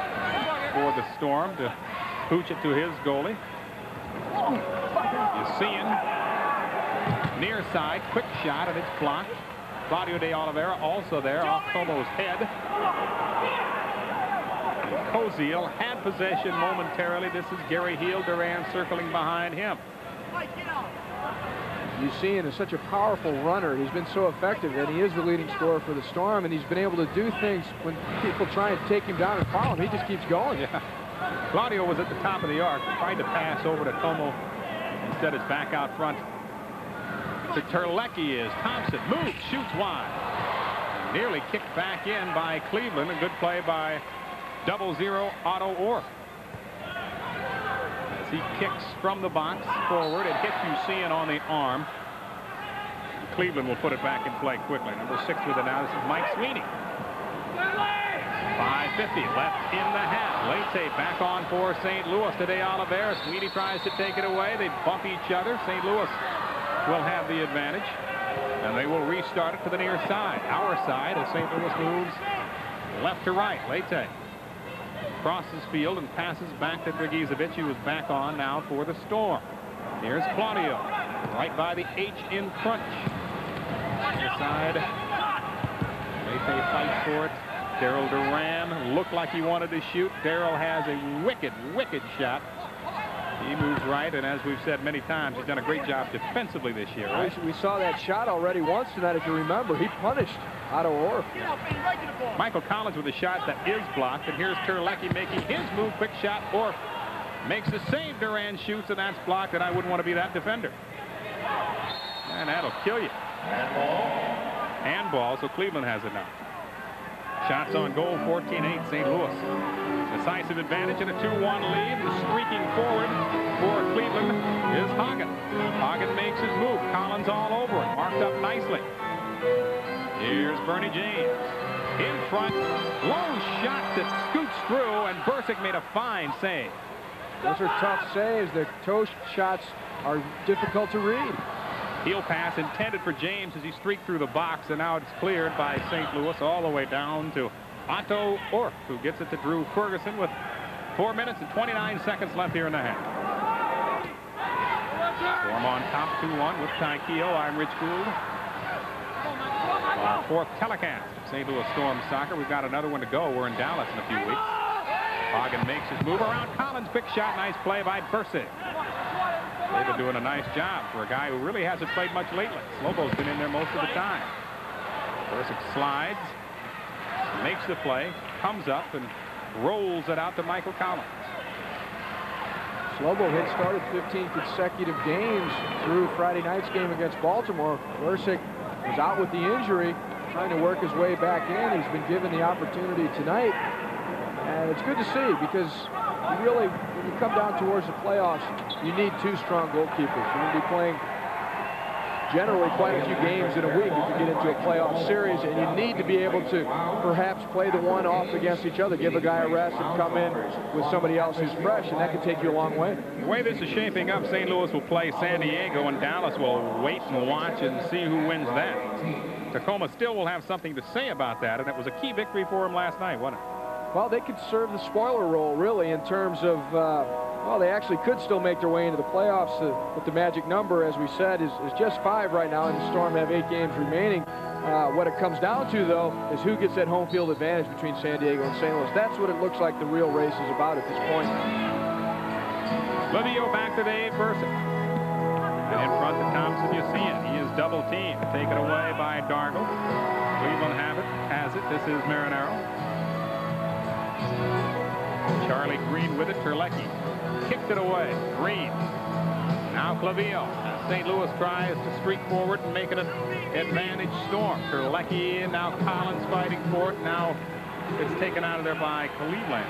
for the Storm to pooch it to his goalie. You see him near side, quick shot, and it's blocked. Claudio de Oliveira also there off Como's head. And Koziel had possession momentarily. This is Gary Heel. Duran circling behind him.
You've seen is such a powerful runner. He's been so effective, and he is the leading scorer for the Storm, and he's been able to do things when people try and take him down and follow him. He just keeps going.
Yeah. Claudio was at the top of the arc, tried to pass over to Como. Instead, it's back out front to Terlecki. Is Thompson moves, shoots wide. Nearly kicked back in by Cleveland. A good play by 00 Otto Orff. As he kicks from the box forward, it hits Usean on the arm. Cleveland will put it back in play quickly. Number 6 with it now. This is Mike Sweeney. 5:50 left in the half. Leite back on for St. Louis today. Oliveira. Sweeney tries to take it away. They bump each other. St. Louis will have the advantage, and they will restart it to the near side. Our side as St. Louis moves left to right. Leite crosses field and passes back to Georgiyevich, who is back on now for the Storm. Here's Claudio right by the H in crunch. Inside. Leite fights for it. Darryl Duran looked like he wanted to shoot. Darryl has a wicked shot. He moves right, and as we've said many times, he's done a great job defensively this year. Right?
We saw that shot already once tonight, if you remember. He punished Otto Orff.
Michael Collins with a shot that is blocked, and here's Terlecki making his move. Quick shot. Orff makes the save. Duran shoots, and that's blocked, and I wouldn't want to be that defender. And that'll kill you. Handball, so Cleveland has it now. Shots on goal, 14-8 St. Louis. Decisive advantage and a 2-1 lead. Streaking forward for Cleveland is Hagen. Hagen makes his move. Collins all over it. Marked up nicely. Here's Bernie James. In front. Low shot that scoots through, and Bursick made a fine save.
Those are tough saves. The toe shots are difficult to read.
Heel pass intended for James as he streaked through the box, and now it's cleared by St. Louis all the way down to Otto Orff, who gets it to Drew Ferguson with 4 minutes and 29 seconds left here in the half. Storm on top 2-1 with Ty Keogh. I'm Rich Gould. Our 4th telecast of St. Louis Storm soccer. We've got another one to go. We're in Dallas in a few weeks. Hagen makes his move around Collins. Quick shot. Nice play by Bursick. They've been doing a nice job for a guy who really hasn't played much lately. Slobo's been in there most of the time. Bursick slides, makes the play, comes up, and rolls it out to Michael Collins.
Slobo had started 15 consecutive games through Friday night's game against Baltimore. Bursick was out with the injury, trying to work his way back in. He's been given the opportunity tonight, and it's good to see, because you really, when you come down towards the playoffs, you need 2 strong goalkeepers. You're going to be playing generally quite a few games in a week if you get into a playoff series, and you need to be able to perhaps play the one off against each other, give a guy a rest and come in with somebody else who's fresh, and that can take you a long way.
The way this is shaping up, St. Louis will play San Diego, and Dallas will wait and watch and see who wins that. Tacoma still will have something to say about that, and it was a key victory for him last night, wasn't it?
Well, they could serve the spoiler role, really, in terms of, well, they actually could still make their way into the playoffs. But the magic number, as we said, is just 5 right now, and the Storm have 8 games remaining. What it comes down to, though, is who gets that home field advantage between San Diego and St. Louis. That's what it looks like the real race is about at this point.
Livio back to Dave Bursick. And in front to Thompson, you see it. He is double teamed. Taken away by Dargle. Cleveland has it. This is Marinaro. Charlie Green with it. Terlecki kicked it away. Green. Now Clavillo. St. Louis tries to streak forward and make it an advantage Storm. Terlecki, now Collins fighting for it. Now it's taken out of there by Cleveland.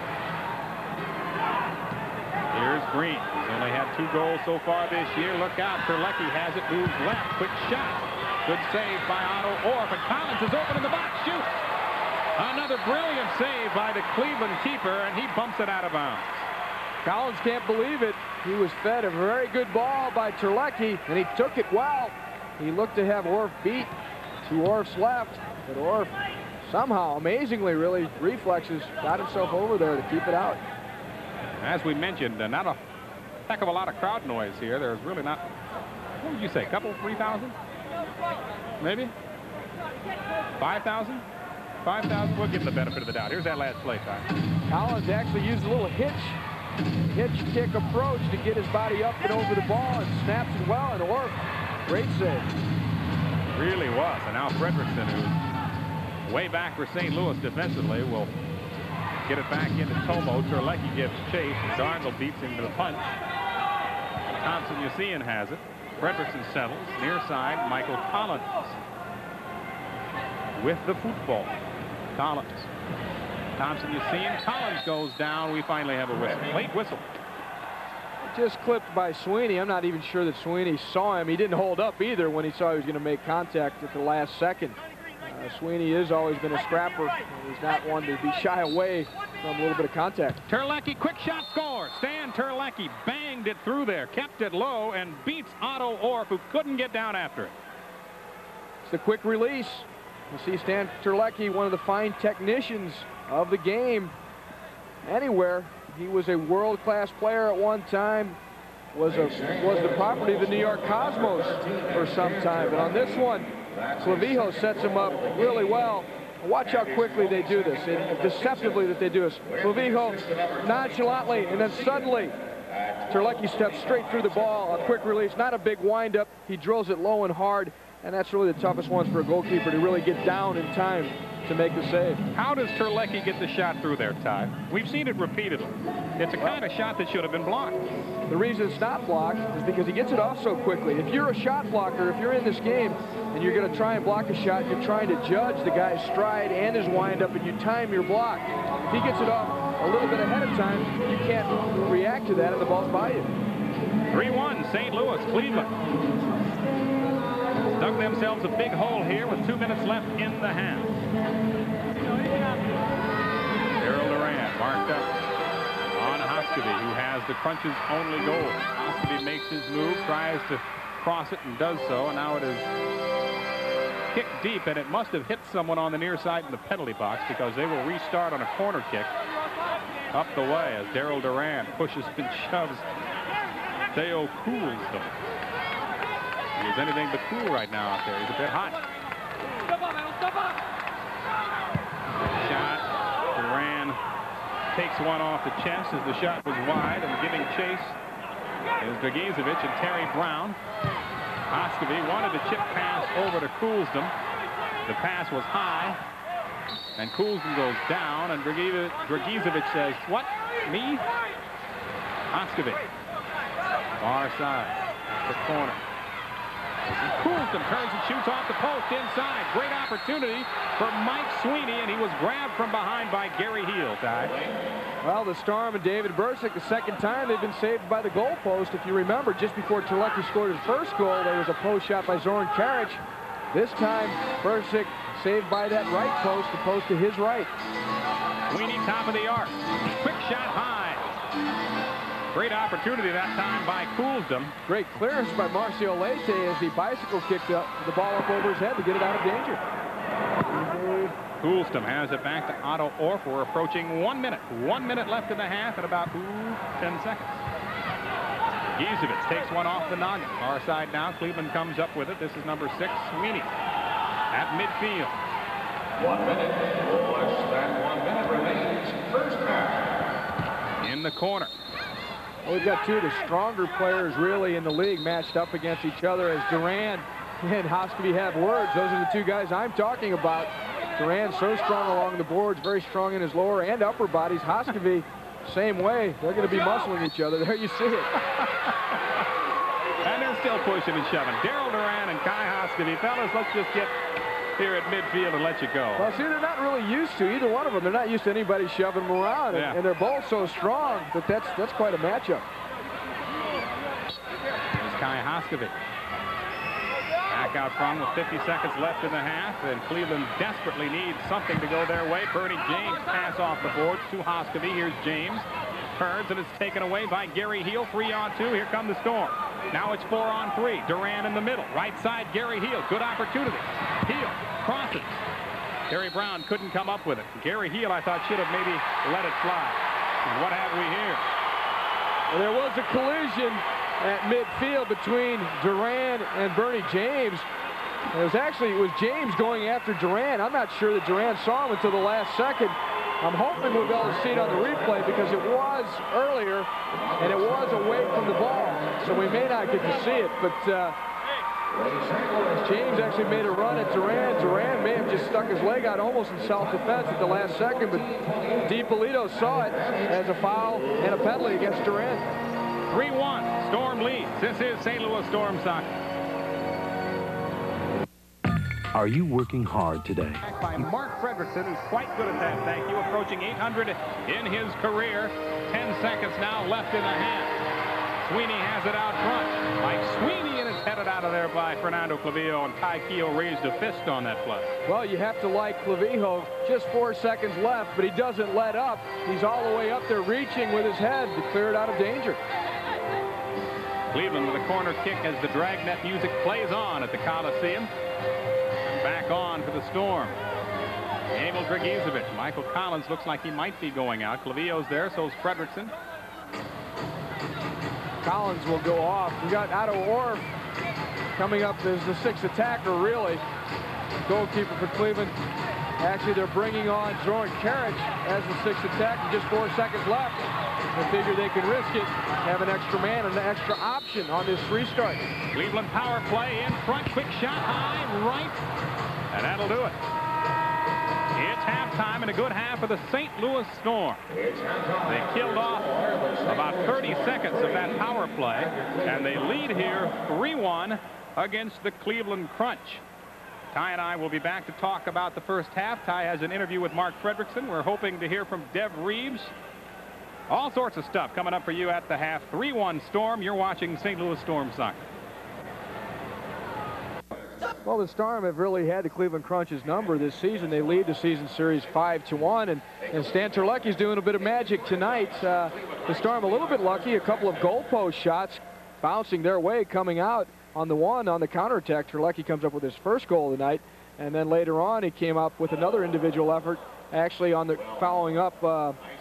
Here's Green. He's only had 2 goals so far this year. Look out. Terlecki has it. Moves left. Quick shot. Good save by Otto Orff. And Collins is open in the box. Shoots. Another brilliant save by the Cleveland keeper, and he bumps it out of bounds.
Collins can't believe it. He was fed a very good ball by Terlecki, and he took it well. He looked to have Orff beat to Orff's left, but Orff somehow, amazingly, really, reflexes, got himself over there to keep it out.
As we mentioned, not a heck of a lot of crowd noise here. There's really not, what would you say, a couple, 3,000? Maybe? 5,000? 5,000. We'll give him the benefit of the doubt. Here's that last play time.
Collins actually used a little hitch kick approach to get his body up and over the ball, and snaps it well, and Orff Great save.
Really was. And now Fredrickson, who's way back for St. Louis defensively, will get it back into Tomo. Terlecki gives chase. Darnold beats him to the punch. Thompson-Yassian has it. Fredrickson settles. Near side, Michael Collins with the football. Collins. Thompson-Yassian. Collins goes down. We finally have a whistle. Late whistle.
Just clipped by Sweeney. I'm not even sure that Sweeney saw him. He didn't hold up either when he saw he was going to make contact at the last second. Sweeney has always been a scrapper. He's not one to be shy away from a little bit of contact.
Terlecki, quick shot, score. Stan Terlecki banged it through there, kept it low, and beats Otto Orff, who couldn't get down after it.
It's the quick release. You see Stan Terlecki, one of the fine technicians of the game anywhere. He was a world-class player at one time, was the property of the New York Cosmos for some time. But on this one, Clavijo sets him up really well. Watch how quickly they do this, and deceptively that they do this. Clavijo nonchalantly, and then suddenly Terlecki steps straight through the ball. A quick release, not a big windup. He drills it low and hard, and that's really the toughest ones for a goalkeeper, to really get down in time to make the save.
How does Terlecki get the shot through there, Ty? We've seen it repeatedly. It's a kind of shot that should have been blocked.
The reason it's not blocked is because he gets it off so quickly. If you're a shot blocker, if you're in this game and you're going to try and block a shot, you're trying to judge the guy's stride and his windup, and you time your block. If he gets it off a little bit ahead of time, you can't react to that, and the ball's by you.
3-1, St. Louis, Cleveland. Dug themselves a big hole here with 2 minutes left in the half. Daryl Durant marked up on Hoskevy, who has the Crunch's only goal. Hoskevy makes his move, tries to cross it, and does so, and now it is kicked deep, and it must have hit someone on the near side in the penalty box, because they will restart on a corner kick up the way as Daryl Durant pushes and shoves Theo Coulsdom. He is anything but cool right now out there. He's a bit hot. Shot. Duran takes one off the chest as the shot was wide, and giving chase is Georgiyevich and Terry Brown. Hoskevy wanted to chip pass over to Coulsdom. The pass was high, and Coulsdom goes down, and Georgiyevich says, "What? Me?" Hoskevy. Far side. The corner. Coulsdom turns and shoots off the post inside. Great opportunity for Mike Sweeney, and he was grabbed from behind by Gary Heel, Ty.
Well, the Storm and David Bursick, the second time they've been saved by the goal post. If you remember, just before Terlecki scored his first goal, there was a post shot by Zoran Karic. This time, Bursick saved by that right post, the post to his right.
Sweeney, top of the arc. Quick shot high. Great opportunity that time by Coulsdom.
Great clearance by Marcio Leite as he bicycle kicked up the ball up over his head to get it out of danger.
Coulsdom has it back to Otto Orff. We're approaching 1 minute. 1 minute left in the half and about 10 seconds. Georgiyevich takes one off the noggin. Far side now. Cleveland comes up with it. This is number 6, Sweeney, at midfield.
1 minute, less than 1 minute remains. First half.
In the corner.
Well, we've got two of the stronger players really in the league matched up against each other, as Duran and Hoskevy have words. Those are the two guys I'm talking about. Duran's so strong along the boards, very strong in his lower and upper bodies. Hoskevy, same way. They're going to be muscling each other. There you see it.
And they're still pushing and shoving. Daryl Duran and Kai Hoskevy. Fellas, let's just get here at midfield and let you go.
Well, see, they're not really used to, either one of them. They're not used to anybody shoving them around,
yeah.
and they're both so strong that that's quite a matchup.
There's Kai Hoskevy. Back out front with 50 seconds left in the half, and Cleveland desperately needs something to go their way. Bernie James pass off the boards to Hoskevy. Here's James. Turns, and it's taken away by Gary Heel. 3-on-2. Here come the Storm. Now it's 4-on-3. Duran in the middle. Right side, Gary Heel. Good opportunity. Heel crosses. Terry Brown couldn't come up with it. Gary Heel, I thought, should have maybe let it fly. And what have we here?
Well, there was a collision at midfield between Duran and Bernie James. It was James going after Duran. I'm not sure that Duran saw him until the last second. I'm hoping we'll be able to see it on the replay, because it was earlier and it was away from the ball, so we may not get to see it. But James actually made a run at Duran. Duran may have just stuck his leg out almost in self-defense at the last second, but DiPolito saw it as a foul and a penalty against Duran.
3-1, Storm leads. This is St. Louis Storm soccer.
Are you working hard today?
By Mark Fredrickson, who's quite good at that, thank you, approaching 800 in his career. 10 seconds now left in the half. Sweeney has it out front. Mike Sweeney, and it's headed out of there by Fernando Clavijo, and Ty Keogh raised a fist on that play.
Well, you have to like Clavijo. Just 4 seconds left, but he doesn't let up. He's all the way up there reaching with his head to clear it out of danger.
Cleveland with a corner kick as the dragnet music plays on at the Coliseum. Back on for the Storm. Emile Georgiyevich. Michael Collins looks like he might be going out. Clavijo's there, so is Fredrickson.
Collins will go off. We got Otto Orff coming up as the 6th attacker, really. Goalkeeper for Cleveland. Actually, they're bringing on Zoran Karic as the 6th attacker. Just 4 seconds left. They figure they can risk it, have an extra man and an extra option on this restart.
Cleveland power play in front. Quick shot high right. And that'll do it. It's halftime and a good half of the St. Louis Storm. They killed off about 30 seconds of that power play, and they lead here 3-1 against the Cleveland Crunch. Ty and I will be back to talk about the first half. Ty has an interview with Mark Fredrickson. We're hoping to hear from Dev Reeves. All sorts of stuff coming up for you at the half. 3-1 Storm. You're watching St. Louis Storm soccer.
Well, the Storm have really had the Cleveland Crunch's number this season. They lead the season series 5-1, and Stan Terlecki's doing a bit of magic tonight. The Storm a little bit lucky, a couple of goalpost shots bouncing their way coming out on the counterattack. Terlecki comes up with his first goal of the night, and then later on he came up with another individual effort, actually on the following up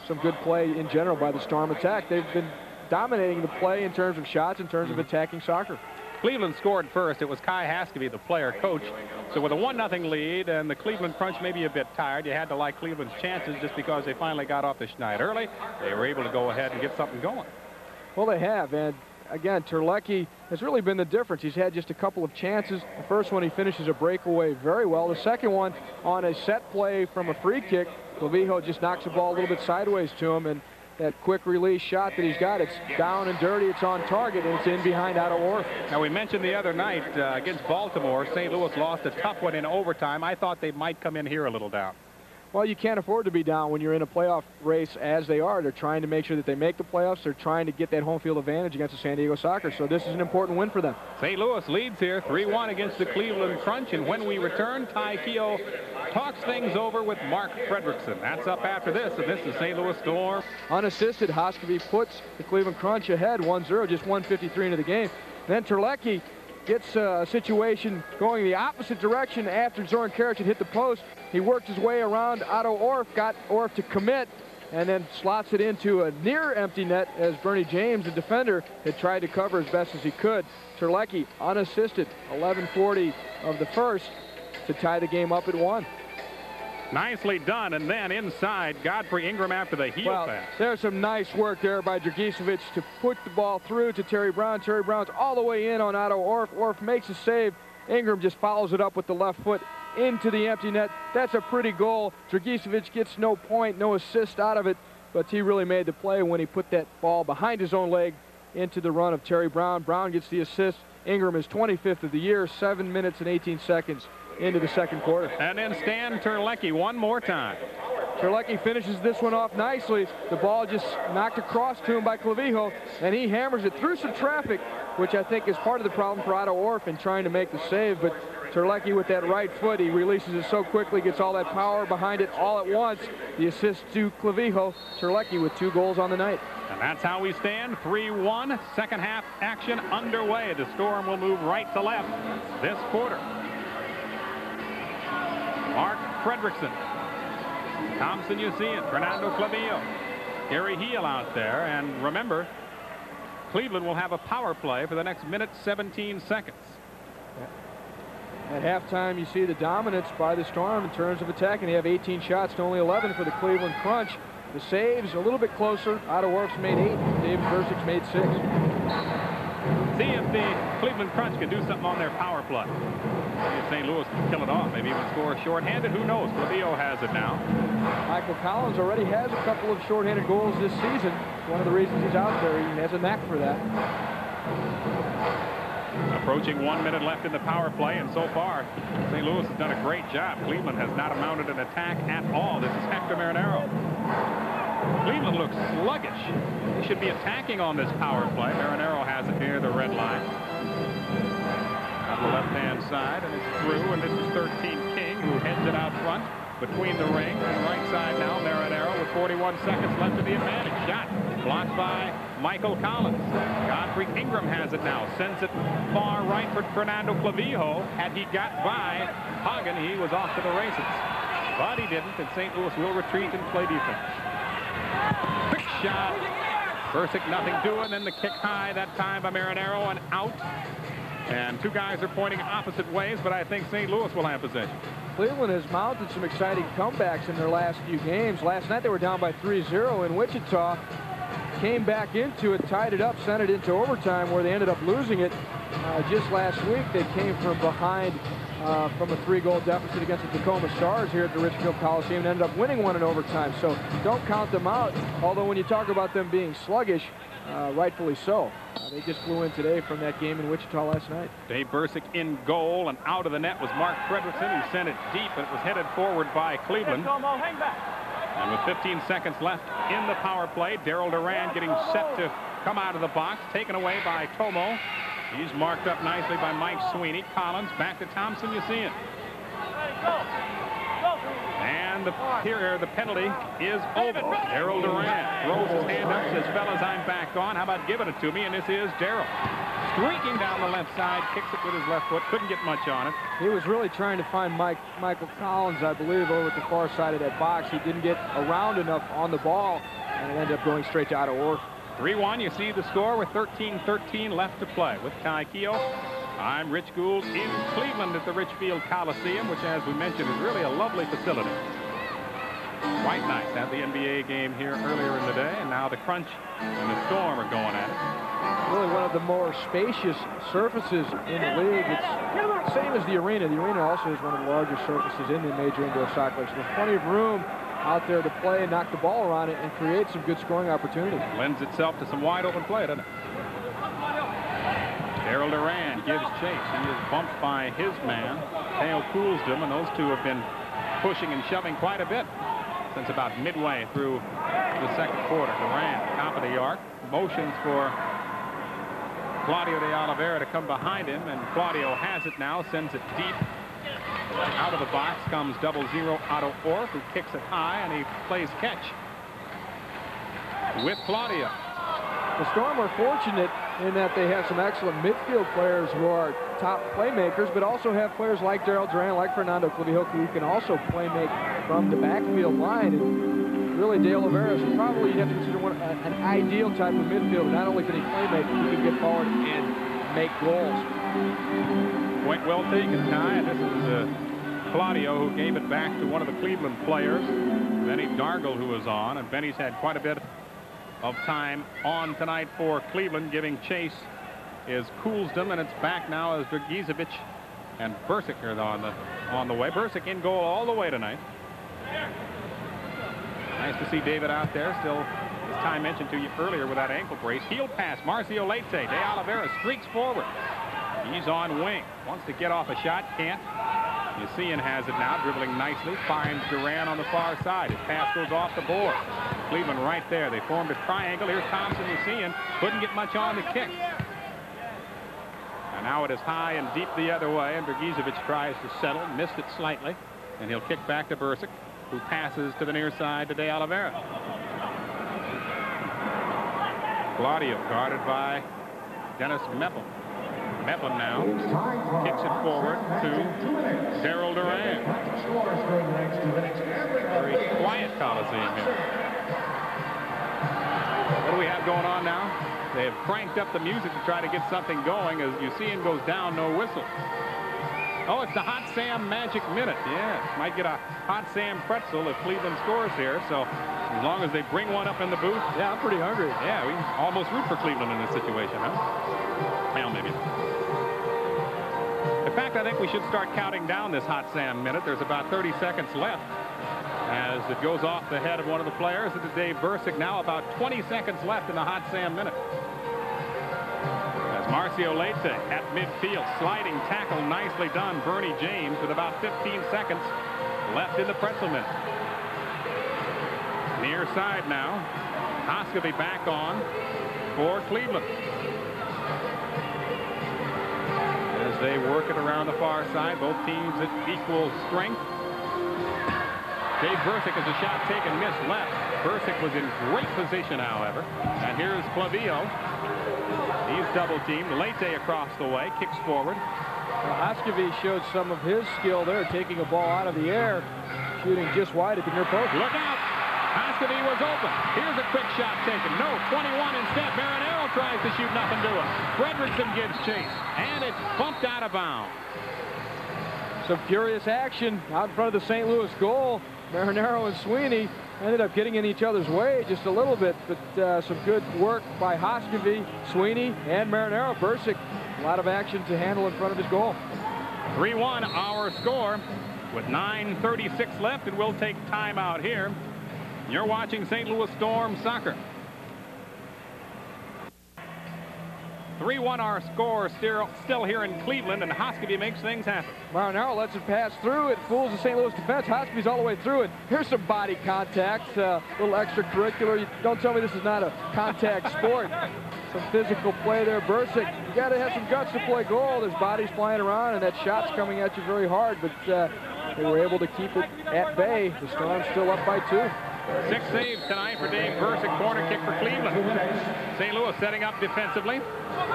some good play in general by the Storm attack. They've been dominating the play in terms of shots, in terms of attacking soccer.
Cleveland scored first. It was Kai Haskeby, the player coach. So with a 1-0 lead and the Cleveland Crunch maybe a bit tired, you had to like Cleveland's chances just because they finally got off the schneid early. They were able to go ahead and get something going.
Well, they have, and again, Terlecki has really been the difference. He's had just a couple of chances. The first one he finishes a breakaway very well. The second one on a set play from a free kick, Clavijo just knocks the ball a little bit sideways to him, and that quick release shot that he's got, it's down and dirty, it's on target, and it's in behind Otto Orff.
Now, we mentioned the other night against Baltimore, St. Louis lost a tough one in overtime. I thought they might come in here a little down.
Well, you can't afford to be down when you're in a playoff race as they are. They're trying to make sure that they make the playoffs. They're trying to get that home field advantage against the San Diego Sockers. So this is an important win for them.
St. Louis leads here 3-1 against the Cleveland Crunch. And when we return, Ty Keogh talks things over with Mark Fredrickson. That's up after this, and this is St. Louis Storm.
Unassisted, Haskeby puts the Cleveland Crunch ahead 1-0, just 1:53 into the game. Then Terlecki gets a situation going the opposite direction after Zoran Karic had hit the post. He worked his way around Otto Orff, got Orff to commit, and then slots it into a near empty net as Bernie James, the defender, had tried to cover as best as he could. Terlecki unassisted, 11:40 of the first to tie the game up at 1.
Nicely done, and then inside, Godfrey Ingram after the heel pass.
There's some nice work there by Georgiyevich to put the ball through to Terry Brown. Terry Brown's all the way in on Otto Orff. Orff makes a save. Ingram just follows it up with the left foot into the empty net. That's a pretty goal. Georgiyevich gets no point, no assist out of it, but he really made the play when he put that ball behind his own leg into the run of Terry Brown. Brown gets the assist. Ingram is 25th of the year, 7 minutes and 18 seconds into the second quarter.
And then Stan Terlecki one more time.
Terlecki finishes this one off nicely. The ball just knocked across to him by Clavijo, and he hammers it through some traffic, which I think is part of the problem for Otto Orff in trying to make the save. But Terlecki with that right foot, he releases it so quickly, gets all that power behind it all at once. The assist to Clavijo. Terlecki with 2 goals on the night.
And that's how we stand, 3-1. Second half action underway. The Storm will move right to left this quarter. Mark Fredrickson. Thompson, you see it. Fernando Clavijo. Gary Heel out there. And remember, Cleveland will have a power play for the next minute, 17 seconds.
At halftime, you see the dominance by the Storm in terms of attacking. They have 18 shots to only 11 for the Cleveland Crunch. The saves a little bit closer. Otto Orff's made 8. David Bursic's made 6.
See if the Cleveland Crunch can do something on their power play. See if St. Louis can kill it off, maybe even score shorthanded. Who knows? Clavillo has it now.
Michael Collins already has a couple of shorthanded goals this season. One of the reasons he's out there, he has a knack for that.
Approaching 1 minute left in the power play, and so far, St. Louis has done a great job. Cleveland has not mounted an attack at all. This is Hector Marinero. Cleveland looks sluggish. They should be attacking on this power play. Marinero has it near the red line. On the left-hand side, and it's through, and this is 13 King, who heads it out front between the ring and right side now. Marinero with 41 seconds left to the advantage. Shot blocked by Michael Collins. Godfrey Ingram has it now. Sends it far right for Fernando Clavijo. Had he got by Hagen, he was off to the races. But he didn't, and St. Louis will retreat and play defense. Quick shot. Bursic nothing doing. Then the kick high that time by Marinero and out. And two guys are pointing opposite ways, but I think St. Louis will have possession.
Cleveland has mounted some exciting comebacks in their last few games. Last night they were down by 3-0 in Wichita. Came back into it, tied it up, sent it into overtime where they ended up losing it. Just last week they came from behind from a 3-goal deficit against the Tacoma Stars here at the Richfield Coliseum and ended up winning one in overtime. So don't count them out, although when you talk about them being sluggish, rightfully so. They just flew in today from that game in Wichita last night.
Dave Bursic in goal, and out of the net was Mark Fredrickson, who sent it deep, and it was headed forward by Cleveland. And with 15 seconds left in the power play, Daryl Duran getting set to come out of the box, taken away by Tomo. He's marked up nicely by Mike Sweeney. Collins back to Thompson. You see it. And the penalty is over. Daryl Duran throws his hand up, says, fellas, I'm back on. How about giving it to me? And this is Daryl. Streaking down the left side, kicks it with his left foot. Couldn't get much on it.
He was really trying to find Michael Collins, I believe, over at the far side of that box. He didn't get around enough on the ball, and it ended up going straight to out of work.
3-1, you see the score with 13-13 left to play. With Ty Keogh, I'm Rich Gould in Cleveland at the Richfield Coliseum, which, as we mentioned, is really a lovely facility. Quite nice. Had the NBA game here earlier in the day, and now the Crunch and the Storm are going at it.
Really one of the more spacious surfaces in the league. It's the same as the arena. The arena also is one of the largest surfaces in the major indoor soccer league. So there's plenty of room out there to play and knock the ball around it and create some good scoring opportunities.
Lends itself to some wide open play, doesn't it? Daryl Duran gives chase. He is bumped by his man, Theo Coulsdom, and those two have been pushing and shoving quite a bit since about midway through the second quarter. Duran, top of the arc, motions for Claudio de Oliveira to come behind him, and Claudio has it now, sends it deep. Out of the box comes 0-0 Otto Orff, who kicks it high, and he plays catch with Claudio.
The Storm are fortunate in that they have some excellent midfield players who are top playmakers, but also have players like Daryl Duran, like Fernando Clavijo, who can also playmake from the backfield line. And really, De Oliveira is probably, you'd have to consider an ideal type of midfielder. Not only can he playmake, he can get forward and make goals.
Point well taken, Ty. And this is Claudio, who gave it back to one of the Cleveland players, Benny Dargle, who was on. And Benny's had quite a bit of time on tonight for Cleveland. Giving chase is Coulsdom, and it's back now as Georgiyevich and Bursic are on the way. Bursic in goal all the way tonight. Nice to see David out there. Still, as Ty mentioned to you earlier, with that ankle brace. Heel pass, Marcio Leite. De Oliveira streaks forward. He's on wing. Wants to get off a shot, can't. Yassian has it now, dribbling nicely. Finds Duran on the far side. His pass goes off the board. Cleveland right there. They formed a triangle. Here's Thompson, Yassian. Couldn't get much on the kick. And now it is high and deep the other way, and Georgiyevich tries to settle. Missed it slightly. And he'll kick back to Bursic, who passes to the near side to De Oliveira. Claudio guarded by Dennis Meppel. Meppel now kicks it forward to Daryl Duran. Very quiet Coliseum here. What do we have going on now? They have cranked up the music to try to get something going as Yassian goes down, no whistle. Oh, it's the Hot Sam Magic Minute. Yeah, might get a Hot Sam pretzel if Cleveland scores here. So as long as they bring one up in the booth.
Yeah, I'm pretty hungry.
Yeah, we can almost root for Cleveland in this situation, huh? Well, maybe. In fact, I think we should start counting down this Hot Sam Minute. There's about 30 seconds left as it goes off the head of one of the players. It is Dave Bursick now. About 20 seconds left in the Hot Sam Minute. Marcio Leite at midfield, sliding tackle, nicely done. Bernie James with about 15 seconds left in the pretzel minute. Near side now. Hoskevy back on for Cleveland. As they work it around the far side, both teams at equal strength. Dave Bursick has a shot taken, missed left. Bursick was in great position, however. And here's Clavillo. He's double teamed. Leite across the way, kicks forward.
Well, Hoskevy showed some of his skill there, taking a ball out of the air, shooting just wide at the near post.
Look out! Hoskevy was open. Here's a quick shot taken. No, 21 instead. Marinero tries to shoot, nothing doing. Fredrickson gives chase, and it's bumped out of bounds.
Some furious action out in front of the St. Louis goal. Marinero and Sweeney ended up getting in each other's way just a little bit, but some good work by Hoskevy, Sweeney, and Marinero. Bursick, a lot of action to handle in front of his goal.
3-1 our score with 9:36 left, and we'll take time out here. You're watching St. Louis Storm soccer. 3-1 our score, still here in Cleveland, and Hoskevy makes things happen.
Marinero lets it pass through. It fools the St. Louis defense. Hoskevy's all the way through it. Here's some body contact, a little extracurricular. Don't tell me this is not a contact sport. Some physical play there. Bursick, you got to have some guts to play goal. There's bodies flying around, and that shot's coming at you very hard, but they were able to keep it at bay. The Storm's still up by 2.
6 saves tonight for Dave Bursick. Corner kick for Cleveland. St. Louis setting up defensively.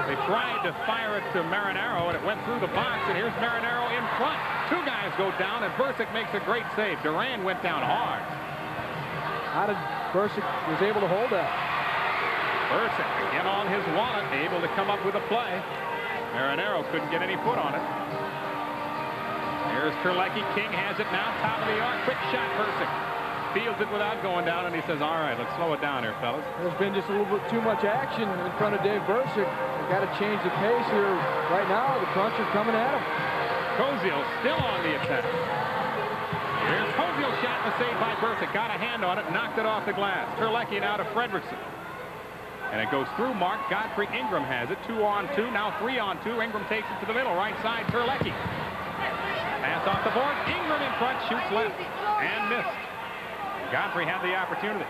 They tried to fire it to Marinero, and it went through the box, and here's Marinero in front. 2 guys go down, and Bursick makes a great save. Duran went down hard.
How did Bursick was able to hold that?
Bursick again on his wallet, able to come up with a play. Marinero couldn't get any foot on it. Here's Terlecki. King has it now, top of the arc. Quick shot, Bursick. Fields it without going down, and he says, all right, let's slow it down here, fellas.
There's been just a little bit too much action in front of Dave Bursick. They've got to change the pace here. Right now, the Crunch are coming at him.
Kozio still on the attack. Here's Kozio, shot and a save by Bursick. Got a hand on it, knocked it off the glass. Terlecki now to Fredrickson. And it goes through Mark. Godfrey Ingram has it. 2-on-2, now 3-on-2. Ingram takes it to the middle, right side, Terlecki. Pass off the board. Ingram in front, shoots left, and missed. Godfrey had the opportunity.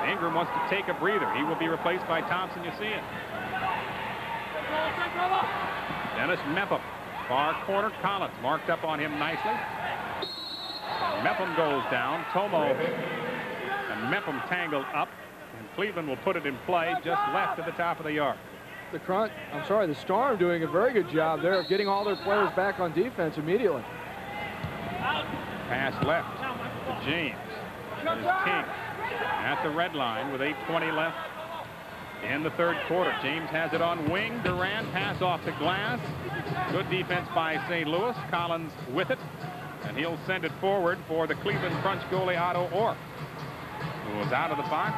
Ingram wants to take a breather. He will be replaced by Thompson. You see it. Dennis Mepham, far corner. Collins marked up on him nicely. Mepham goes down. Tomo and Mepham tangled up, and Cleveland will put it in play just left at the top of the yard.
The Storm doing a very good job there of getting all their players back on defense immediately.
Pass left to James. There's King at the red line with 8:20 left in the third quarter. James has it on wing. Durant pass off the glass. Good defense by St. Louis. Collins with it, and he'll send it forward for the Cleveland Crunch goalie Otto Orr, who was out of the box.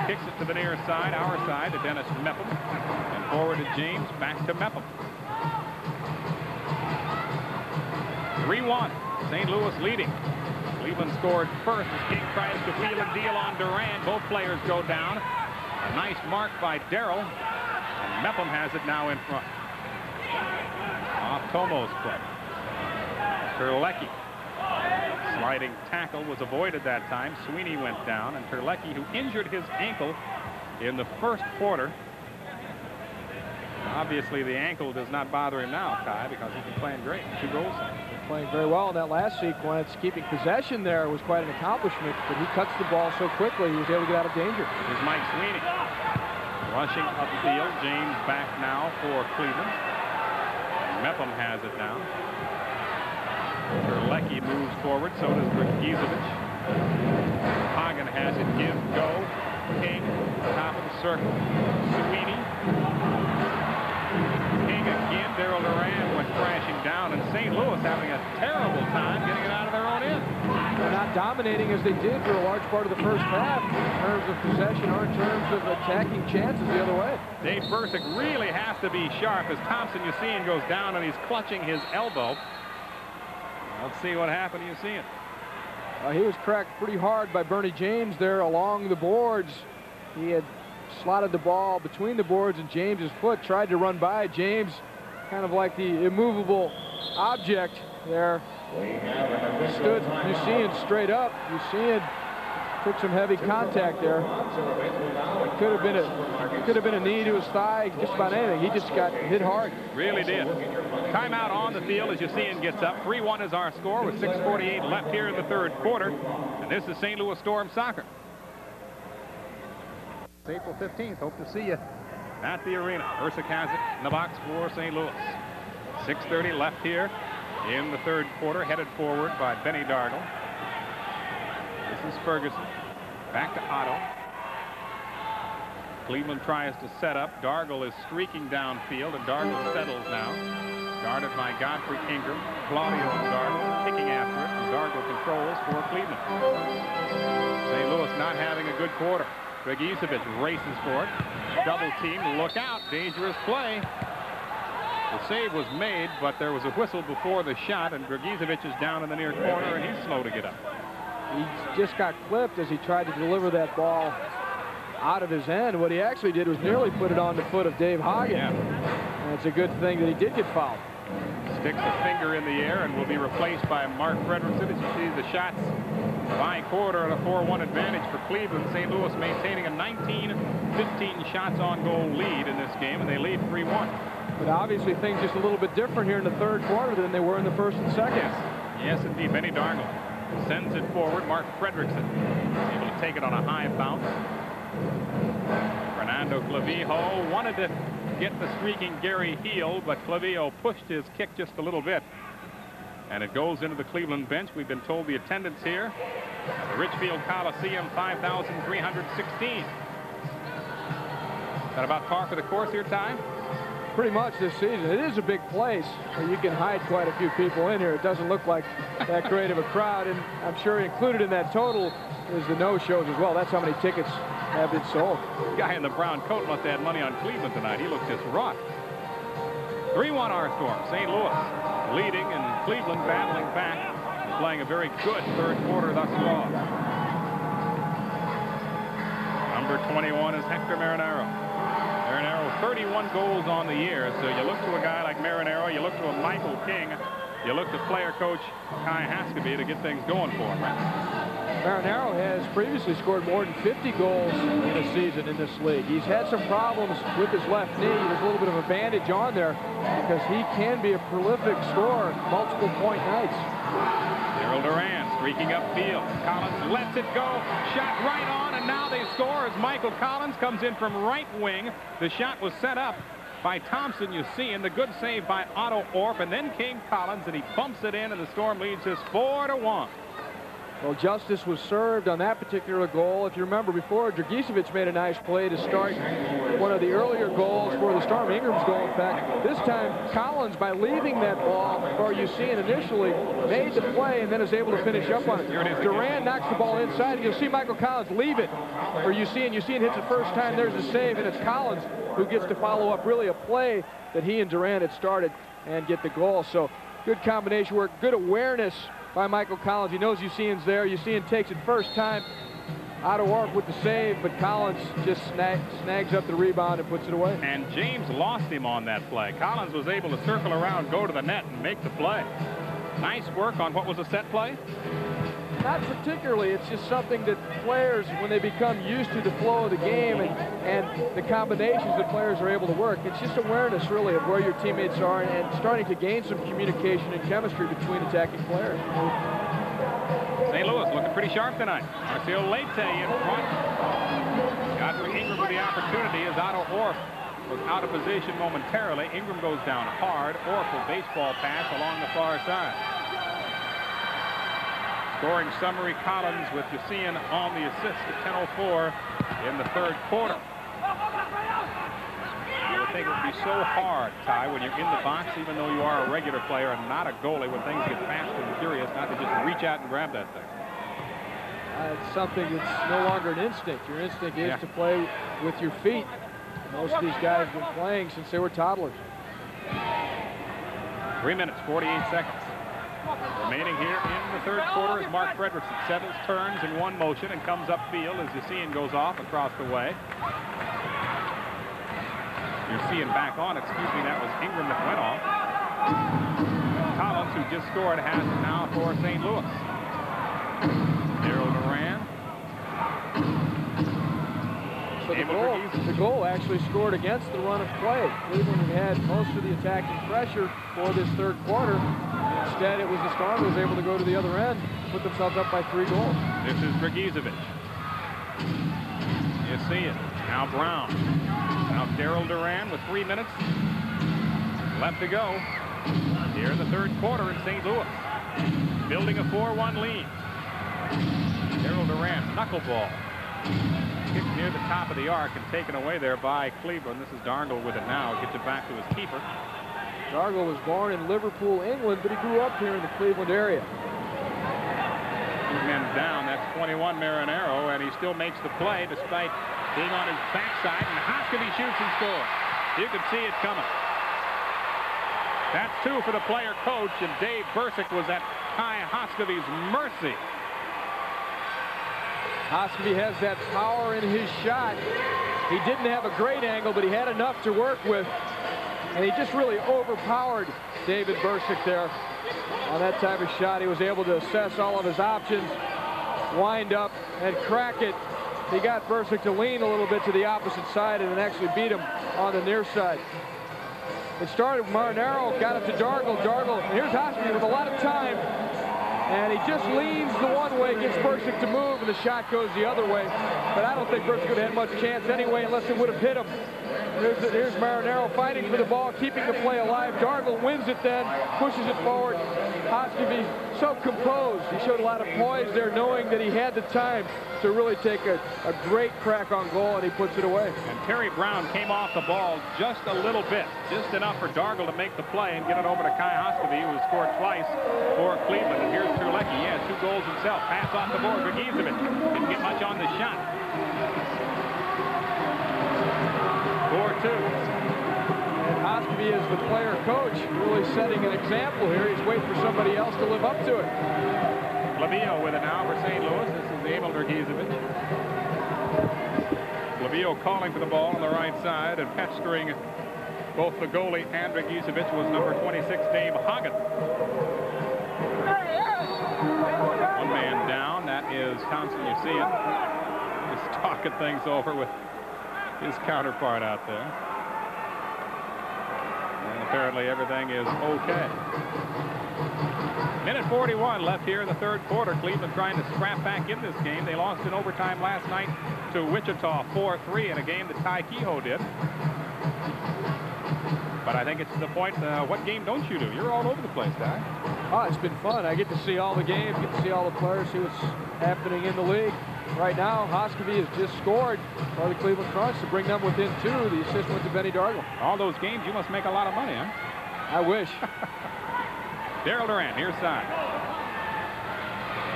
Kicks it to the near side, our side, to Dennis Mepham, and forward to James, back to Mepham. 3-1. St. Louis leading. Cleveland scored first as King tries to wheel and deal on Duran. Both players go down. A nice mark by Darrell. And Mepham has it now in front. Off Tomo's play. Terlecki. Sliding tackle was avoided that time. Sweeney went down, and Terlecki, who injured his ankle in the first quarter. Obviously, the ankle does not bother him now, Ty, because he's been playing great. 2 goals.
Playing very well in that last sequence. Keeping possession there was quite an accomplishment, but he cuts the ball so quickly he was able to get out of danger.
Here's Mike Sweeney rushing upfield. James back now for Cleveland. Mepham has it now. Terlecki moves forward, so does Georgiyevich. Hagen has it. Give, go. King, top of the circle. Sweeney. King again. Daryl Duran went crashing down, and St. Louis having a terrible time getting it out of their own end.
They're not dominating as they did for a large part of the first half in terms of possession or in terms of attacking chances the other way.
Dave Bursick really has to be sharp as Thompson, you see, goes down and he's clutching his elbow. Let's see what happened. You see it.
He was cracked pretty hard by Bernie James there along the boards. He had slotted the ball between the boards, and James's foot tried to run by. James, kind of like the immovable object there, stood Musean straight up. Musean took some heavy contact there. It could have been a knee to his thigh, just about anything. He just got hit hard.
Really did. Timeout on the field as Musean gets up. 3-1 is our score with 6:48 left here in the third quarter. And this is St. Louis Storm soccer. It's April 15th. Hope to see you at the arena. Bursick has it in the box for St. Louis. 6:30 left here in the third quarter, headed forward by Benny Dargle. This is Ferguson. Back to Otto. Cleveland tries to set up. Dargle is streaking downfield, and Dargle settles now. Guarded by Godfrey Ingram. Claudio and Dargle kicking after it, and Dargle controls for Cleveland. St. Louis not having a good quarter. Georgiyevich races for it. Double team. Look out. Dangerous play. The save was made, but there was a whistle before the shot, and Georgiyevich is down in the near corner, and he's slow to get up.
He just got clipped as he tried to deliver that ball out of his end. What he actually did was nearly put it on the foot of Dave Hagen.
Yeah.
And it's a good thing that he did get fouled.
Sticks a finger in the air and will be replaced by Mark Fredrickson. As you see the shots by quarter and a 4-1 advantage for Cleveland. St. Louis maintaining a 19-15 shots on goal lead in this game, and they lead 3-1.
But obviously things just a little bit different here in the third quarter than they were in the first and second.
Yes, indeed. Benny Dargle sends it forward. Mark Fredrickson able to take it on a high bounce. Fernando Clavijo wanted to get the streaking Gary Heel, but Clavijo pushed his kick just a little bit. And it goes into the Cleveland bench. We've been told the attendance here at the Richfield Coliseum, 5,316. Is that about par for the course here, Ty?
Pretty much this season. It is a big place, and you can hide quite a few people in here. It doesn't look like that great of a crowd, and I'm sure included in that total is the no-shows as well. That's how many tickets have been sold.
The guy in the brown coat must have had money on Cleveland tonight. He looks just rough. 3-1 our Storm. St. Louis leading, and Cleveland battling back, playing a very good third quarter thus far. Number 21 is Hector Marinaro. Marinaro, 31 goals on the year. So you look to a guy like Marinaro, you look to a Michael King, you look to player coach Kai Haskeby to get things going for him.
Marinaro has previously scored more than 50 goals in a season in this league. He's had some problems with his left knee. There's a little bit of a bandage on there because he can be a prolific scorer, multiple point nights.
Daryl Duran streaking upfield. Collins lets it go. Shot right on, and now they score as Michael Collins comes in from right wing. The shot was set up by Thompson, you see, and the good save by Otto Orff, and then came Collins, and he bumps it in, and the Storm leads us 4-1.
Well, justice was served on that particular goal. If you remember before, Georgiyevich made a nice play to start one of the earlier goals for the Storm, Ingram's goal, in fact. This time, Collins, by leaving that ball for Musean initially, made the play and then is able to finish up on it. Duran knocks the ball inside, and you'll see Michael Collins leave it for Musean. Musean hits it first time, there's a save, and it's Collins who gets to follow up really a play that he and Duran had started and get the goal. So good combination work, good awareness by Michael Collins. He knows Musean's there. Musean takes it first time. Otto Orff with the save, but Collins just snags up the rebound and puts it away.
And James lost him on that play. Collins was able to circle around, go to the net, and make the play. Nice work on what was a set play?
Not particularly. It's just something that players, when they become used to the flow of the game and the combinations that players are able to work, it's just awareness, really, of where your teammates are and starting to gain some communication and chemistry between attacking players.
St. Louis looking pretty sharp tonight. Marcio Leite in front. Godfrey Ingram with the opportunity as Otto Orff was out of position momentarily. Ingram goes down hard. Orff will baseball pass along the far side. Scoring summary, Collins with Musean on the assist at 10:04 in the third quarter. You would think it would be so hard, Ty, when you're in the box, even though you are a regular player and not a goalie, when things get fast and furious, not to just reach out and grab that thing.
It's something that's no longer an instinct. Your instinct is to play with your feet. Most of these guys have been playing since they were toddlers.
3 minutes, 48 seconds. Remaining here in the third quarter as Mark Fredrickson settles, turns in one motion and comes upfield as Yassine goes off across the way. You're seeing back on, excuse me, that was Ingram that went off. Collins, who just scored, has it now for St. Louis. Daryl Duran.
So the goal actually scored against the run of play. Cleveland had most of the attacking pressure for this third quarter. Instead, it was the Storm who was able to go to the other end, put themselves up by 3 goals.
This is Georgiyevich. You see it. Now Brown. Now Daryl Duran with 3 minutes left to go here in the third quarter in St. Louis. Building a 4-1 lead. Daryl Duran, knuckleball. Kicked near the top of the arc and taken away there by Cleveland. This is Dargle with it now. Gets it back to his keeper.
Dargle was born in Liverpool, England, but he grew up here in the Cleveland area.
2 men down. That's 21 Marinaro, and he still makes the play despite being on his backside. And Hoskevy shoots and scores. You can see it coming. That's 2 for the player coach, and Dave Bursick was at Kai Hoskevy's mercy.
Hoskevy has that power in his shot. He didn't have a great angle, but he had enough to work with. And he just really overpowered David Bursick there on that type of shot. He was able to assess all of his options, wind up, and crack it. He got Bursick to lean a little bit to the opposite side and then actually beat him on the near side. It started with Marinaro, got it to Dargle. Dargle, and here's Hoskevy with a lot of time. And he just leans the one way, gets Bursick to move, and the shot goes the other way. But I don't think Bursick would have had much chance anyway unless it would have hit him. Here's Marinaro fighting for the ball, keeping the play alive. Dargle wins it then, pushes it forward. Hoskevy so composed. He showed a lot of poise there, knowing that he had the time to really take a great crack on goal, and he puts it away.
And Terry Brown came off the ball just a little bit, just enough for Dargle to make the play and get it over to Kai Hoskevy, who has scored twice for Cleveland. And here's Terlecki. He has 2 goals himself. Pass off the board. Georgiyevich didn't get much on the shot. 4-2.
And Hoskevy is the player coach, really setting an example here. He's waiting for somebody else to live up to it.
Clavillo with it now for St. Louis. This is Emile Georgiyevich. Clavillo calling for the ball on the right side and pestering both the goalie and Georgiyevich was number 26, Dave Hagen. 1 man down. That is Thompson. You see it. Just talking things over with his counterpart out there. And apparently everything is okay. Minute 41 left here in the third quarter. Cleveland trying to scrap back in this game. They lost in overtime last night to Wichita 4-3 in a game that Ty Kehoe did. But I think it's to the point, what game don't you do? You're all over the place, Ty.
Oh, it's been fun. I get to see all the games, get to see all the players, see what's happening in the league. Right now, Hoskevy has just scored for the Cleveland Crunch to bring them within 2. The assist went to Benny Dargle.
All those games, you must make a lot of money, huh?
I wish.
Daryl Duran, near side.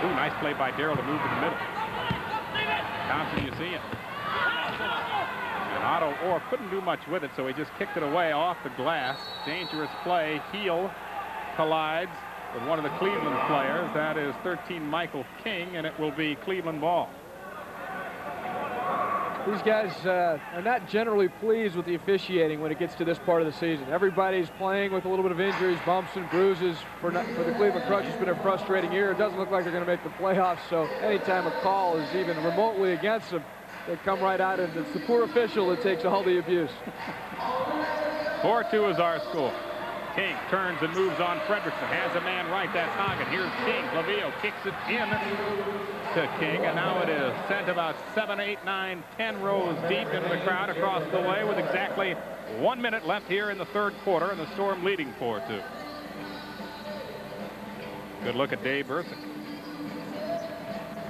Ooh, nice play by Daryl to move to the middle. Thompson, you see it. And Otto Orr couldn't do much with it, so he just kicked it away off the glass. Dangerous play. Heel collides with one of the Cleveland players. That is 13 Michael King, and it will be Cleveland ball.
These guys are not generally pleased with the officiating when it gets to this part of the season. Everybody's playing with a little bit of injuries, bumps and bruises. For the Cleveland Crunch, it's been a frustrating year. It doesn't look like they're going to make the playoffs, so anytime a call is even remotely against them, they come right out, and it's the poor official that takes all the abuse.
4-2 is our score. King turns and moves on Fredrickson. Has a man right. That's Hagen. Here's King. Clavillo kicks it in to King. And now it is sent about 7, 8, 9, 10 rows deep into the crowd across the way with exactly 1 minute left here in the third quarter. And the Storm leading 4-2. Good look at Dave Bursick.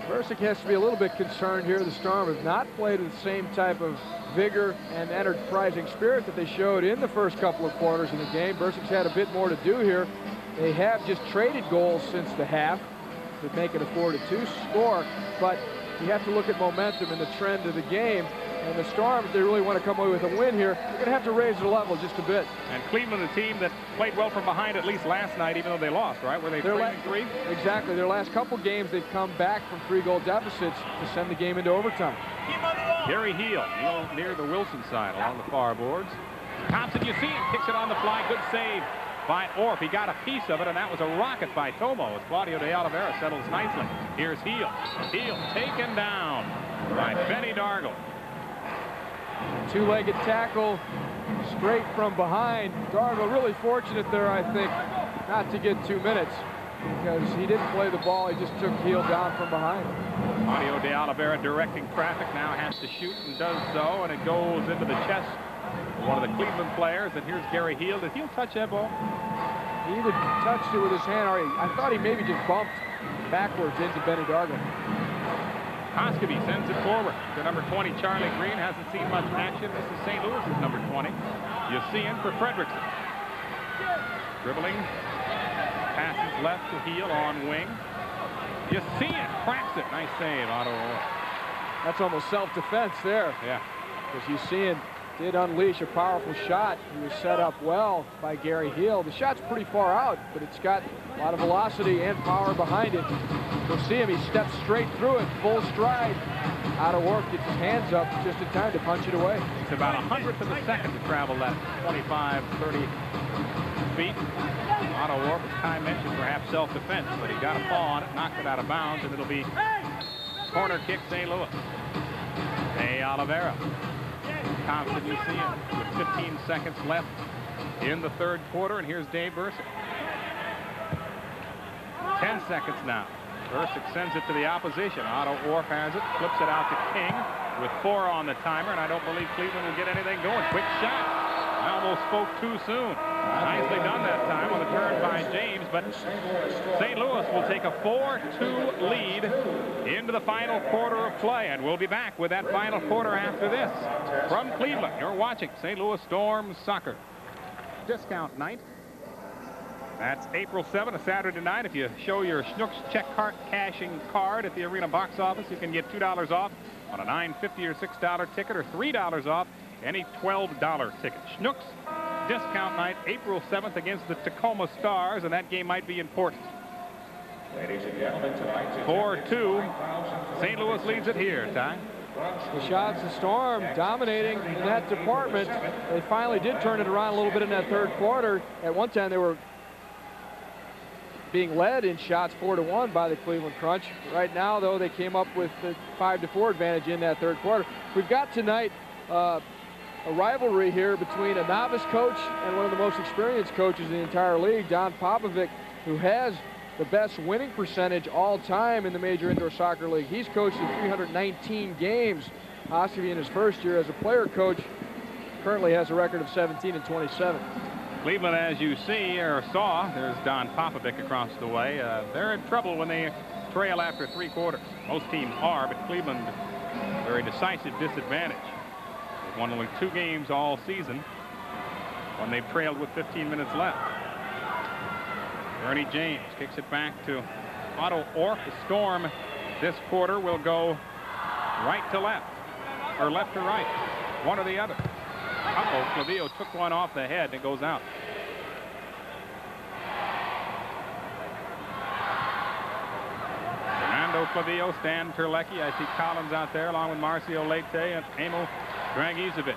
Bursick has to be a little bit concerned here. The Storm have not played with the same type of vigor and enterprising spirit that they showed in the first couple of quarters in the game. Bursic's had a bit more to do here. They have just traded goals since the half to make it a 4-2 score, but you have to look at momentum and the trend of the game. And the Storm, if they really want to come away with a win here, they're going to have to raise the level just a bit.
And Cleveland, the team that played well from behind at least last night, even though they lost, right? Were they trailing 3?
Exactly. Their last couple games, they've come back from 3-goal deficits to send the game into overtime.
Gary Heel near the Wilson side along the far boards. Thompson, you see him, kicks it on the fly. Good save by Orff. He got a piece of it, and that was a rocket by Tomo as Claudio de Oliveira settles nicely. Here's Heel. Heel taken down by Benny Dargle.
Two-legged tackle straight from behind. Dargle really fortunate there, I think, not to get 2 minutes because he didn't play the ball. He just took Heel down from behind.
Claudio de Oliveira directing traffic, now has to shoot and does so, and it goes into the chest of one of the Cleveland players. And here's Gary Heel. Did Heel touch that ball?
He either touched it with his hand or I thought he maybe just bumped backwards into Benny Dargle.
Koskeby sends it forward to number 20, Charlie Green. Hasn't seen much action. This is St. Louis's number 20. Youssien for Fredrickson. Dribbling. Passes left to Heel on wing. Youssien cracks it. Nice save, Otto Orff.
That's almost self-defense there.
Yeah.
Because Youssien did unleash a powerful shot. He was set up well by Gary Heel. The shot's pretty far out, but it's got a lot of velocity and power behind it. You'll see him, he steps straight through it, full stride. Otto Orff gets his hands up just in time to punch it away.
It's about 100th of a second to travel that 25, 30 feet. Otto Orff, as Kai mentioned, perhaps self-defense, but he got a paw on it, knocked it out of bounds, and it'll be corner kick St. Louis. De Oliveira. Thompson, you see him with 15 seconds left in the third quarter, and here's Dave Bursick. 10 seconds now. Bursick sends it to the opposition. Otto Orff has it, flips it out to King with 4 on the timer, and I don't believe Cleveland will get anything going. Quick shot. I almost spoke too soon. Nicely done that time on the turn by James, but St. Louis will take a 4-2 lead into the final quarter of play, and we'll be back with that final quarter after this. From Cleveland, you're watching St. Louis Storm Soccer. Discount night. That's April 7th, a Saturday night. If you show your Schnucks check cashing card at the arena box office, you can get $2 off on a $9.50 or $6 ticket, or $3 off any $12 ticket. Schnucks discount night, April 7th against the Tacoma Stars, and that game might be important.
Ladies and gentlemen, tonight
4-2. St. Louis leads it here, Ty.
The shots, the Storm dominating in that department. They finally did turn it around a little bit in that third quarter. At one time, they were being led in shots 4-1 by the Cleveland Crunch. Right now, though, they came up with the 5-4 advantage in that third quarter. We've got tonight a rivalry here between a novice coach and one of the most experienced coaches in the entire league, Don Popovic, who has the best winning percentage all time in the Major Indoor Soccer League. He's coached in 319 games. Koskeby in his first year as a player coach currently has a record of 17-27.
Cleveland, as you see or saw, there's Don Popovic across the way. They're in trouble when they trail after 3 quarters. Most teams are, but Cleveland, very decisive disadvantage. They've won only 2 games all season when they've trailed with 15 minutes left. Ernie James kicks it back to Otto Orff. The Storm this quarter will go right to left, or left to right, one or the other. Uh-oh, Clavillo took one off the head and it goes out. Fernando Clavillo, Stan Terlecki. I see Collins out there along with Marcio Leite and Emile Georgiyevich.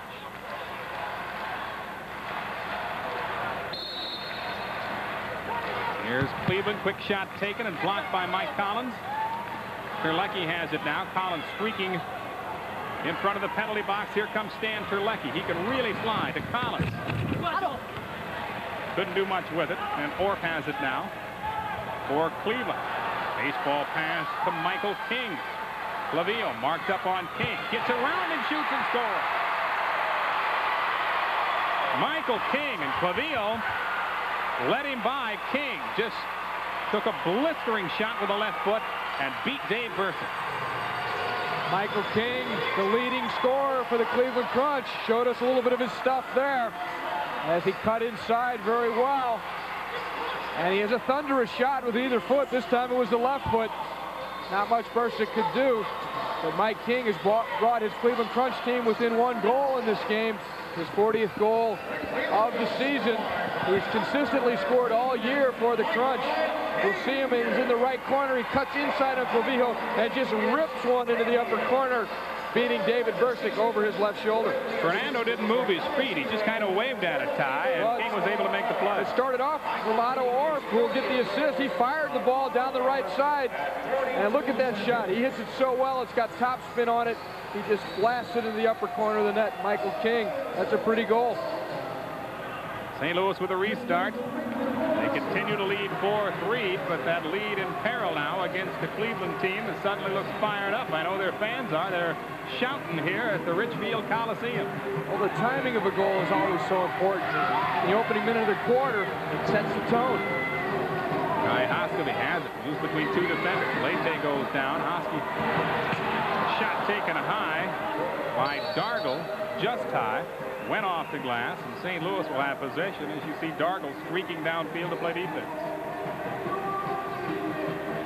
Here's Cleveland, quick shot taken and blocked by Mike Collins. Terlecki has it now. Collins streaking in front of the penalty box. Here comes Stan Terlecki. He can really fly to Collins. Couldn't do much with it, and Orff has it now for Cleveland. Baseball pass to Michael King. Clavillo marked up on King. Gets around and shoots and scores. Michael King, and Clavillo led him by. King just took a blistering shot with the left foot and beat Dave Bursick.
Michael King, the leading scorer for the Cleveland Crunch, showed us a little bit of his stuff there as he cut inside very well. And he has a thunderous shot with either foot. This time it was the left foot. Not much Bursick could do. But Mike King has brought his Cleveland Crunch team within 1 goal in this game. His 40th goal of the season. He's consistently scored all year for the Crunch. We'll see him, he's in the right corner. He cuts inside on Clavijo and just rips one into the upper corner, beating David Bursick over his left shoulder.
Fernando didn't move his feet. He just kind of waved at it, Ty, and King was able to make the play.
It started off Romano Orff, who will get the assist. He fired the ball down the right side. And look at that shot. He hits it so well, it's got top spin on it. He just blasts it in the upper corner of the net. Michael King, that's a pretty goal.
St. Louis with a restart. They continue to lead 4-3, but that lead in peril now against the Cleveland team that suddenly looks fired up. I know their fans are. They're shouting here at the Richfield Coliseum.
Well, the timing of a goal is always so important. In the opening minute of the quarter, it sets the tone.
Hoskovy has it. Moves between 2 defenders. Leite goes down. Hosky shot taken high by Dargle, just high. Went off the glass, and St. Louis will have possession as you see Dargle streaking downfield to play defense.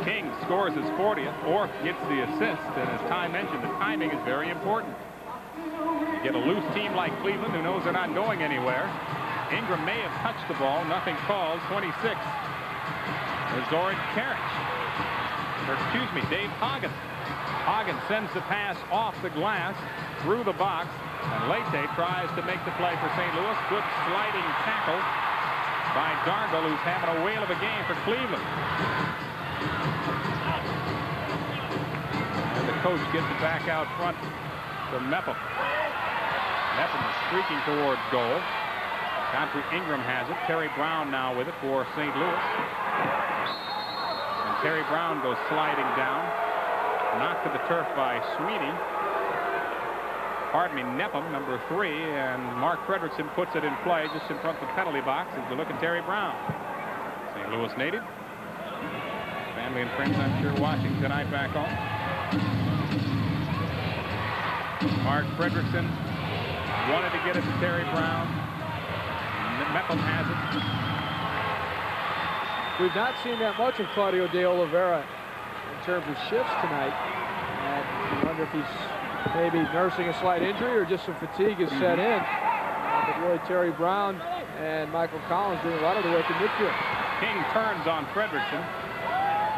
King scores his 40th. Orff gets the assist, and as Ty mentioned, the timing is very important. You get a loose team like Cleveland who knows they're not going anywhere. Ingram may have touched the ball. Nothing called. 26. Zoran Karic. Or excuse me, Dave Hagen. Hagen sends the pass off the glass through the box, and Leite tries to make the play for St. Louis. Good sliding tackle by Dargle, who's having a whale of a game for Cleveland. And the coach gets it back out front to Mepham. Mepham is streaking towards goal. Godfrey Ingram has it. Terry Brown now with it for St. Louis. And Terry Brown goes sliding down. Knocked to the turf by Sweeney. Pardon me, Nepham, number 3, and Mark Fredrickson puts it in play just in front of the penalty box as we look at Terry Brown. St. Louis native. Family and friends, I'm sure, watching tonight back home. Mark Fredrickson wanted to get it to Terry Brown. Mepham has it.
We've not seen that much of Claudio de Oliveira in terms of shifts tonight. And I wonder if he's maybe nursing a slight injury or just some fatigue has set in. But really, Terry Brown and Michael Collins doing a lot of the work in midfield.
King turns on Fredrickson.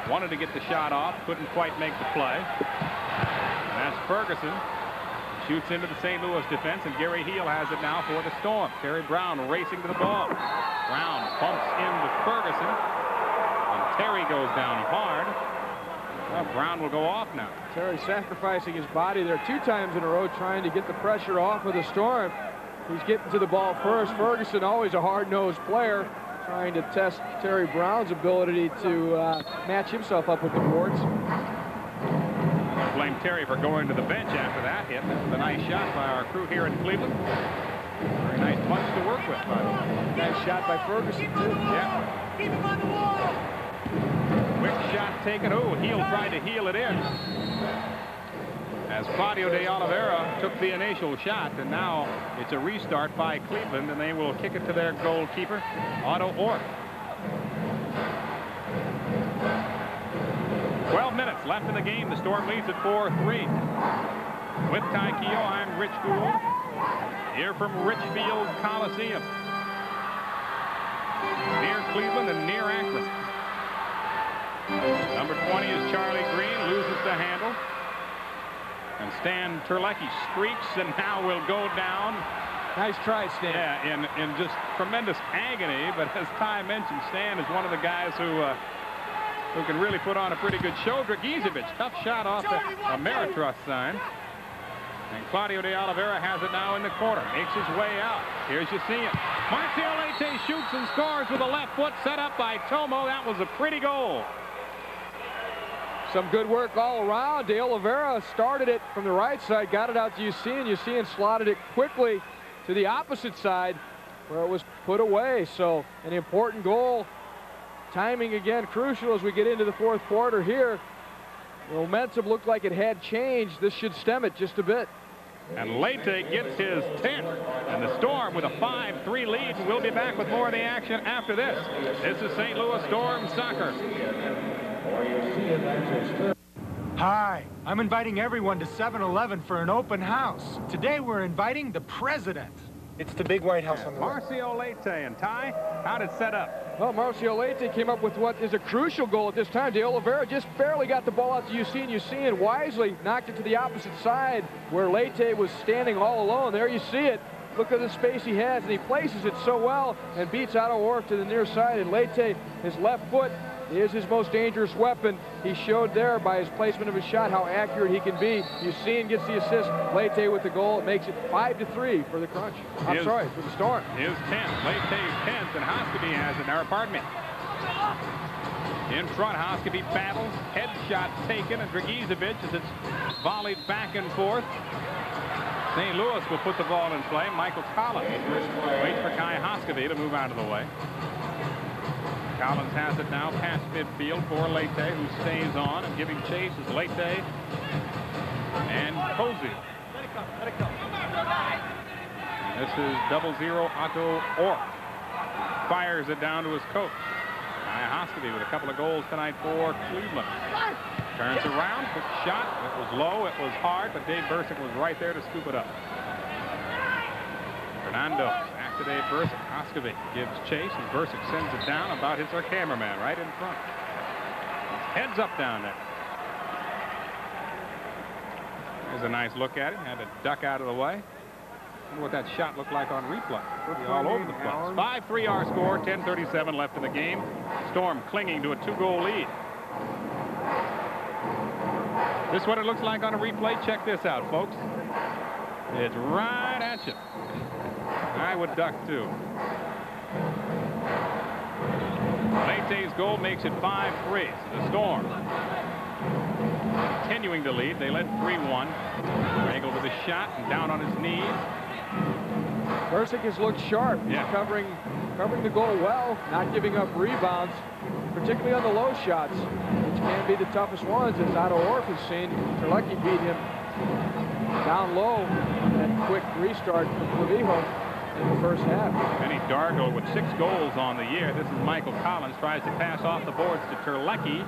Wanted to get the shot off, couldn't quite make the play. And that's Ferguson. Shoots into the St. Louis defense, and Gary Heel has it now for the Storm. Terry Brown racing to the ball. Brown bumps into Ferguson, and Terry goes down hard. Well, Brown will go off now.
Terry sacrificing his body there 2 times in a row, trying to get the pressure off of the Storm. He's getting to the ball first. Ferguson, always a hard-nosed player, trying to test Terry Brown's ability to match himself up with the boards.
Blame Terry for going to the bench after that hit. That was a nice shot by our crew here in Cleveland. Very nice bunch to work with, by the way.
Nice shot by Ferguson, too.
Yeah.
Keep him on the wall.
Quick shot taken. Oh, Heel tried to heel it in. As Claudio de Oliveira took the initial shot, and now it's a restart by Cleveland, and they will kick it to their goalkeeper, Otto Orff. 12 minutes left in the game. The Storm leads at 4-3. With Ty Keogh, I'm Rich Gould, here from Richfield Coliseum, near Cleveland and near Akron. Number 20 is Charlie Green, loses the handle. And Stan Terlecki streaks and now will go down.
Nice try, Stan.
Yeah, in just tremendous agony. But as Ty mentioned, Stan is one of the guys who can really put on a pretty good show. Georgiyevich, tough shot off the Ameritrust sign. And Claudio de Oliveira has it now in the corner. Makes his way out. Here's Yacine. Martial Leite shoots and scores with a left foot, set up by Tomo. That was a pretty goal.
Some good work all around. De Oliveira started it from the right side, got it out to Yacine. Yacine slotted it quickly to the opposite side where it was put away. So an important goal. Timing again crucial as we get into the 4th quarter here. The momentum looked like it had changed. This should stem it just a bit.
And Leite gets his 10th. And the Storm with a 5-3 lead. And we'll be back with more of the action after this. This is St. Louis Storm Soccer.
Hi, I'm inviting everyone to 7-Eleven for an open house. Today we're inviting the president. It's the big White House on the left.
Marcio Leite and Ty, how'd it set up?
Well, Marcio Leite came up with what is a crucial goal at this time. De Oliveira just barely got the ball out to UC, and UC wisely knocked it to the opposite side where Leite was standing all alone. There you see it. Look at the space he has, and he places it so well and beats Otto Orff to the near side. And Leite, his left foot is his most dangerous weapon. He showed there by his placement of his shot how accurate he can be. UC gets the assist. Leite with the goal. It makes it 5-3 for the Crunch. For the Storm.
His 10th. Leite's 10th, and Hoskeby has it. Now, pardon me. In front, Hoskeby battles. Headshot taken, and Georgiyevich as it's volleyed back and forth. St. Louis will put the ball in play. Michael Collins waits for Kai Hoskeby to move out of the way. Collins has it now past midfield for Leite, who stays on, and giving chase is Leite and Koziel. This is 0-0 Otto Orff. Fires it down to his coach. Kai Hoskeby with a couple of goals tonight for Cleveland. Turns around, quick shot. It was low, it was hard, but Dave Bursick was right there to scoop it up. Fernando after Dave Bursick. Hoskeby gives chase, and Bursick sends it down. About hits our cameraman right in front. Heads up down there. There's a nice look at it. Had to duck out of the way. Wonder what that shot looked like on replay. Pretty all over the place. 5-3 our score. 10:37 left in the game. Storm clinging to a 2-goal lead. This is what it looks like on a replay. Check this out, folks. It's right at you. I would duck too. Leite's goal makes it 5-3. So the Storm continuing to lead. They led 3-1. Angle with a shot and down on his knees.
Bursick has looked sharp.
Yeah.
He's covering the goal well, not giving up rebounds, particularly on the low shots, which can be the toughest ones, as Otto Orff has seen. Terlecki beat him down low on that quick restart from Clavijo in the first half.
Benny Dargo with 6 goals on the year. This is Michael Collins. Tries to pass off the boards to Terlecki.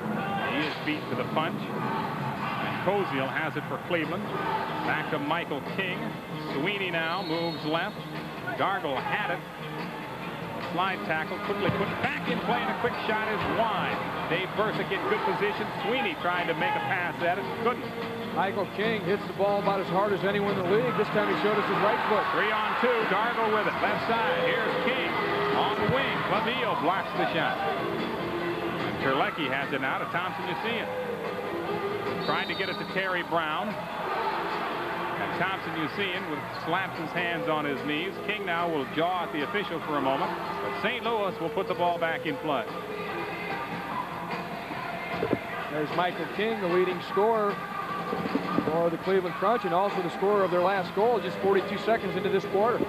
He is beat to the punch. And Koziel has it for Cleveland. Back to Michael King. Sweeney now moves left. Dargo had it. Slide tackle, quickly put back in play, and a quick shot is wide. Dave Bursick in good position. Sweeney trying to make a pass at it. Couldn't.
Michael King hits the ball about as hard as anyone in the league. This time he showed us his right foot.
3-on-2. Dargo with it. Left side. Here's King on the wing. Clavijo blocks the shot. And Terlecki has it now to Thompson. You see it. Trying to get it to Terry Brown. And Thompson, you see him, slaps his hands on his knees. King now will jaw at the official for a moment. But St. Louis will put the ball back in play.
There's Michael King, the leading scorer for the Cleveland Crunch, and also the scorer of their last goal just 42 seconds into this quarter.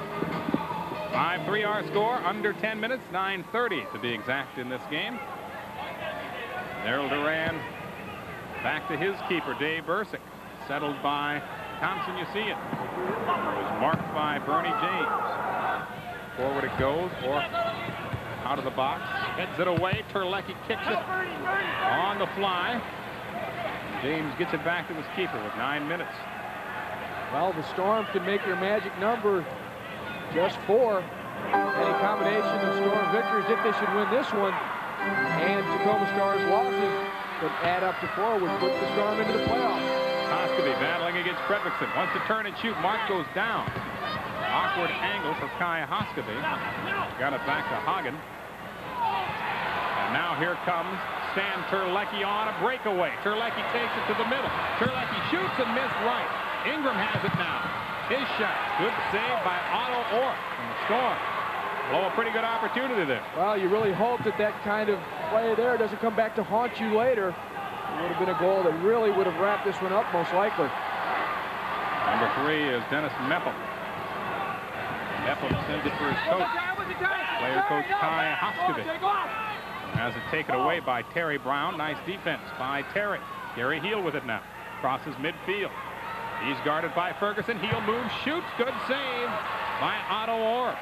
5-3 our score, under 10 minutes, 9:30 to be exact in this game. Daryl Duran back to his keeper, Dave Bursick. Settled by Thompson, you see it. It was marked by Bernie James. Forward it goes, or out of the box. Heads it away. Terlecki kicks it on the fly. James gets it back to his keeper with 9 minutes.
Well, the Storm can make their magic number just 4. Any combination of Storm victories, if they should win this one, and Tacoma Stars losses could add up to 4, would put the Storm into the playoffs.
Hoskeby battling against Fredrickson. Wants to turn and shoot. Mark goes down. Awkward angle for Kai Hoskeby. Got it back to Hagen. And now here comes Stan Terlecki on a breakaway. Terlecki takes it to the middle. Terlecki shoots and missed right. Ingram has it now. His shot. Good save by Otto Orff from the Storm. Blow a pretty good opportunity there.
Well, you really hope that that kind of play there doesn't come back to haunt you later. It would have been a goal that really would have wrapped this one up, most likely.
Number 3 is Dennis Meppel. Meppel sends it for his coach. Player coach Kai Hoskeby. Has it taken away by Terry Brown. Nice defense by Terry. Gary Heel with it now. Crosses midfield. He's guarded by Ferguson. Heel moves, shoots. Good save by Otto Orr.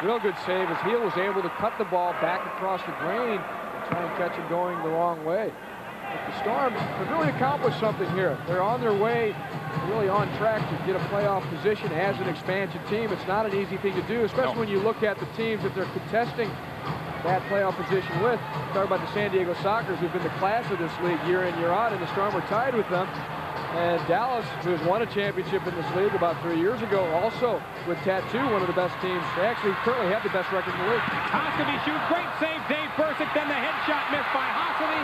Real good save as Heel was able to cut the ball back across the grain and try and catch him going the wrong way. But the Storm have really accomplished something here. They're on their way, really on track to get a playoff position as an expansion team. It's not an easy thing to do, especially when you look at the teams that they're contesting that playoff position with. Talk about the San Diego Sockers, who've been the class of this league year in, year out, and the Storm are tied with them. And Dallas, who has won a championship in this league about 3 years ago, also with Tattoo, one of the best teams. They actually currently have the best record in the league.
Hoskovy shoots, great save, Dave Bursick, then the headshot missed by Hoskovy.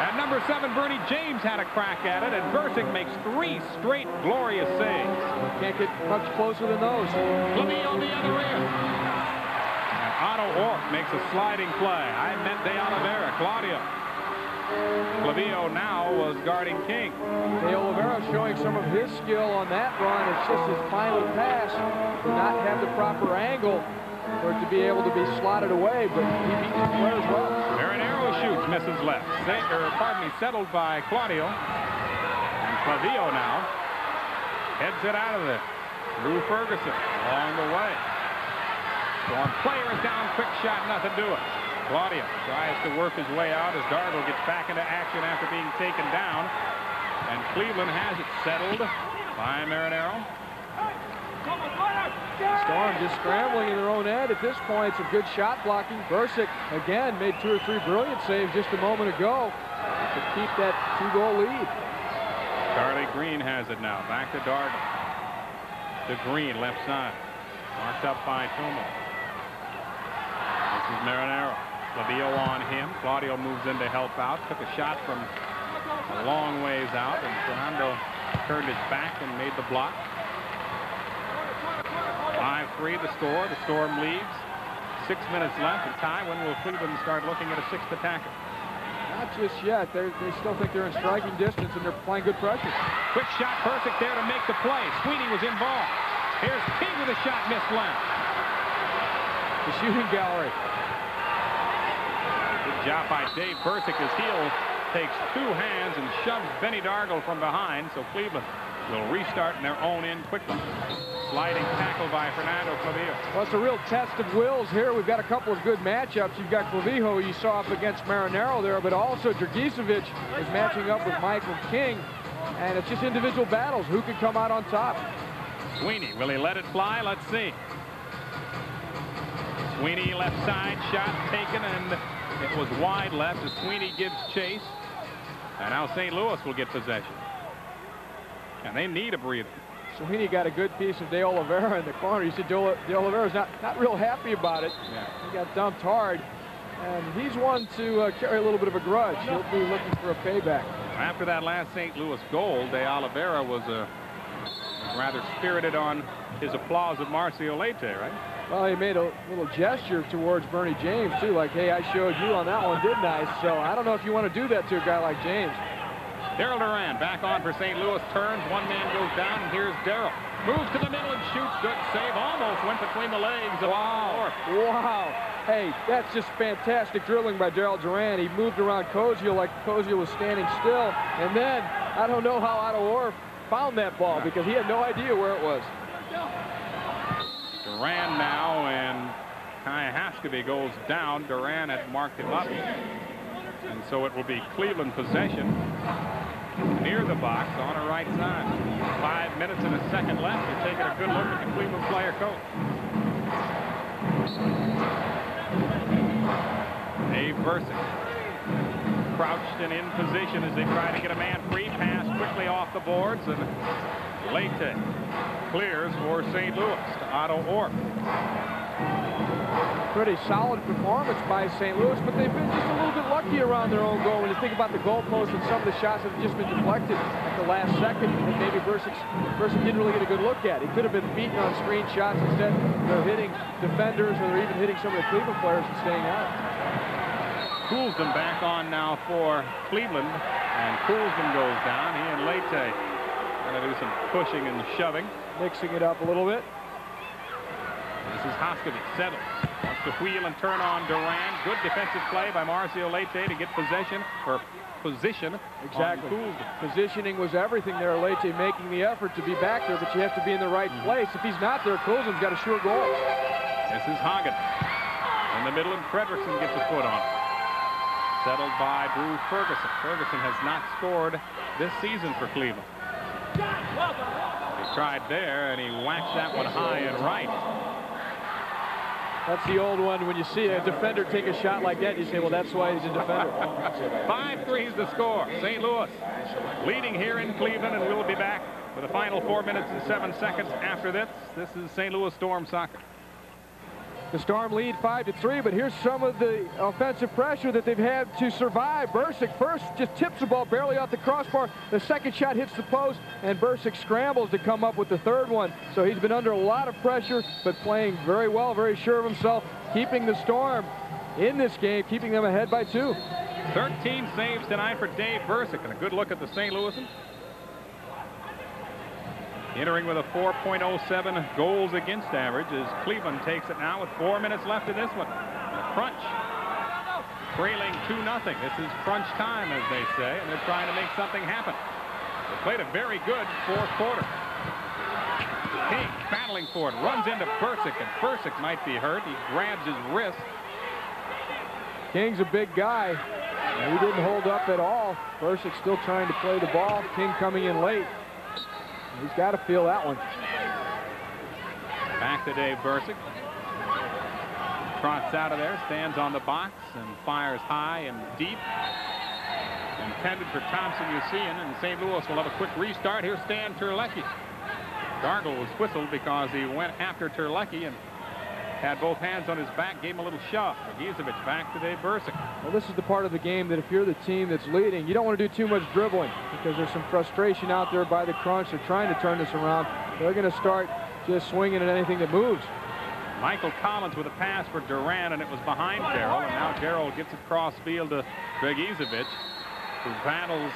And number 7, Bernie James had a crack at it, and Bursick makes 3 straight glorious saves.
Can't get much closer than those.
Clavio on the other end. And Otto Orr makes a sliding play. I meant De Oliveira, Claudio. Clavio now was guarding King.
De Oliveira showing some of his skill on that run. It's just his final pass did not have the proper angle for it to be able to be slotted away, but he beat his players well.
Marinero shoots, misses left. Settled by Claudio. And Clavio now heads it out of there. Drew Ferguson along the way. Storm player is down, quick shot, nothing to it. Claudio tries to work his way out as Darvill gets back into action after being taken down. And Cleveland has it settled by Marinero.
Storm just scrambling in their own end at this point. Some good shot blocking. Bursick again made 2 or 3 brilliant saves just a moment ago to keep that 2-goal lead.
Charlie Green has it now. Back to Darvill. To Green, left side. Marked up by Tuma. This is Marinero. Clavio on him. Claudio moves in to help out. Took a shot from a long ways out, and Fernando turned his back and made the block. 5-3 the score. The Storm leads. 6 minutes left in time. When will Cleveland start looking at a 6th attacker?
Not just yet. They still think they're in striking distance, and they're playing good pressure.
Quick shot, perfect there to make the play. Sweeney was involved. Here's King with a shot, missed left.
The shooting gallery.
Good job by Dave Bursick as Heel takes 2 hands and shoves Benny Dargle from behind, so Cleveland will restart in their own end quickly. Sliding tackle by Fernando Clavio.
Well, it's a real test of wills here. We've got a couple of good matchups. You've got Clavio, you saw up against Marinero there, but also Georgiyevich is matching up with Michael King, and it's just individual battles. Who can come out on top?
Sweeney, will he let it fly? Let's see. Sweeney left side, shot taken, and it was wide left as Sweeney gives chase. And now St. Louis will get possession. And they need a breather.
Sweeney got a good piece of De Oliveira in the corner. You said De Oliveira's not real happy about it.
Yeah.
He got dumped hard. And he's one to carry a little bit of a grudge. He'll be looking for a payback.
After that last St. Louis goal, De Oliveira was rather spirited on his applause of Marcio Leite, right?
Well, he made a little gesture towards Bernie James, too, like, hey, I showed you on that one, didn't I? So I don't know if you want to do that to a guy like James.
Darryl Duran back on for St. Louis, turns, one man goes down, and here's Darryl. Moves to the middle and shoots, good save, almost went between the legs of Orr.
Wow. Hey, that's just fantastic dribbling by Darryl Duran. He moved around Koziel like Koziel was standing still, and then I don't know how Otto Orr found that ball because he had no idea where it was.
Duran now, and Kai Hoskovy goes down. Duran had marked him up. And so it will be Cleveland possession near the box on the right side. 5 minutes and a second left. They're taking a good look at the Cleveland player coach. Dave Bursick crouched and in position as they try to get a man free. Pass quickly off the boards, and Leite clears for St. Louis to Otto Orr.
Pretty solid performance by St. Louis, but they've been just a little bit lucky around their own goal. When you think about the goalpost and some of the shots that have just been deflected at the last second, that maybe Bursick didn't really get a good look at. He could have been beaten on screen shots. Instead, they're hitting defenders, or they're even hitting some of the Cleveland players and staying out.
Coulsdon back on now for Cleveland, and Coulsdon goes down. He and Leite going to do some pushing and shoving.
Mixing it up a little bit.
This is Hoskovy, settles. Wants Wants to wheel and turn on Duran. Good defensive play by Marcio Leite to get possession or position.
Exactly. Positioning was everything there. Leite making the effort to be back there, but you have to be in the right place. If he's not there, Coulson's got a sure goal.
This is Hagen in the middle, and Fredrickson gets a foot on it. Settled by Drew Ferguson. Ferguson has not scored this season for Cleveland. He tried there, and he whacked that one high and right.
That's the old one. When you see a defender take a shot like that, you say, well, that's why he's a defender.
5-3 is the score. St. Louis leading here in Cleveland, and we'll be back for the final 4 minutes and 7 seconds after this. This is St. Louis Storm soccer.
The Storm lead 5-3, but here's some of the offensive pressure that they've had to survive. Bursick first just tips the ball barely off the crossbar. The second shot hits the post, and Bursick scrambles to come up with the third one. So he's been under a lot of pressure, but playing very well, very sure of himself, keeping the Storm in this game, keeping them ahead by 2.
13 saves tonight for Dave Bursick, and a good look at the St. Louisans. Entering with a 4.07 goals against average as Cleveland takes it now with 4 minutes left in this one. The crunch. Trailing 2-0. This is crunch time, as they say, and they're trying to make something happen. They played a very good fourth quarter. King battling for it, runs into Bursick, and Bursick might be hurt. He grabs his wrist.
King's a big guy. He didn't hold up at all. Bursick still trying to play the ball. King coming in late. He's got to feel that one.
Back to Dave Bursick. Trots out of there, stands on the box, and fires high and deep. Intended for Thompson Usian, and St. Louis will have a quick restart. Here's Stan Terlecki. Dargle was whistled because he went after Terlecki and had both hands on his back, gave him a little shove. Georgiyevich back to Dave Bursick.
Well, this is the part of the game that if you're the team that's leading, you don't want to do too much dribbling because there's some frustration out there by the crunch. They're trying to turn this around. They're going to start just swinging at anything that moves.
Michael Collins with a pass for Duran, and it was behind Carroll, and now Carroll gets it cross field to Georgiyevich, who battles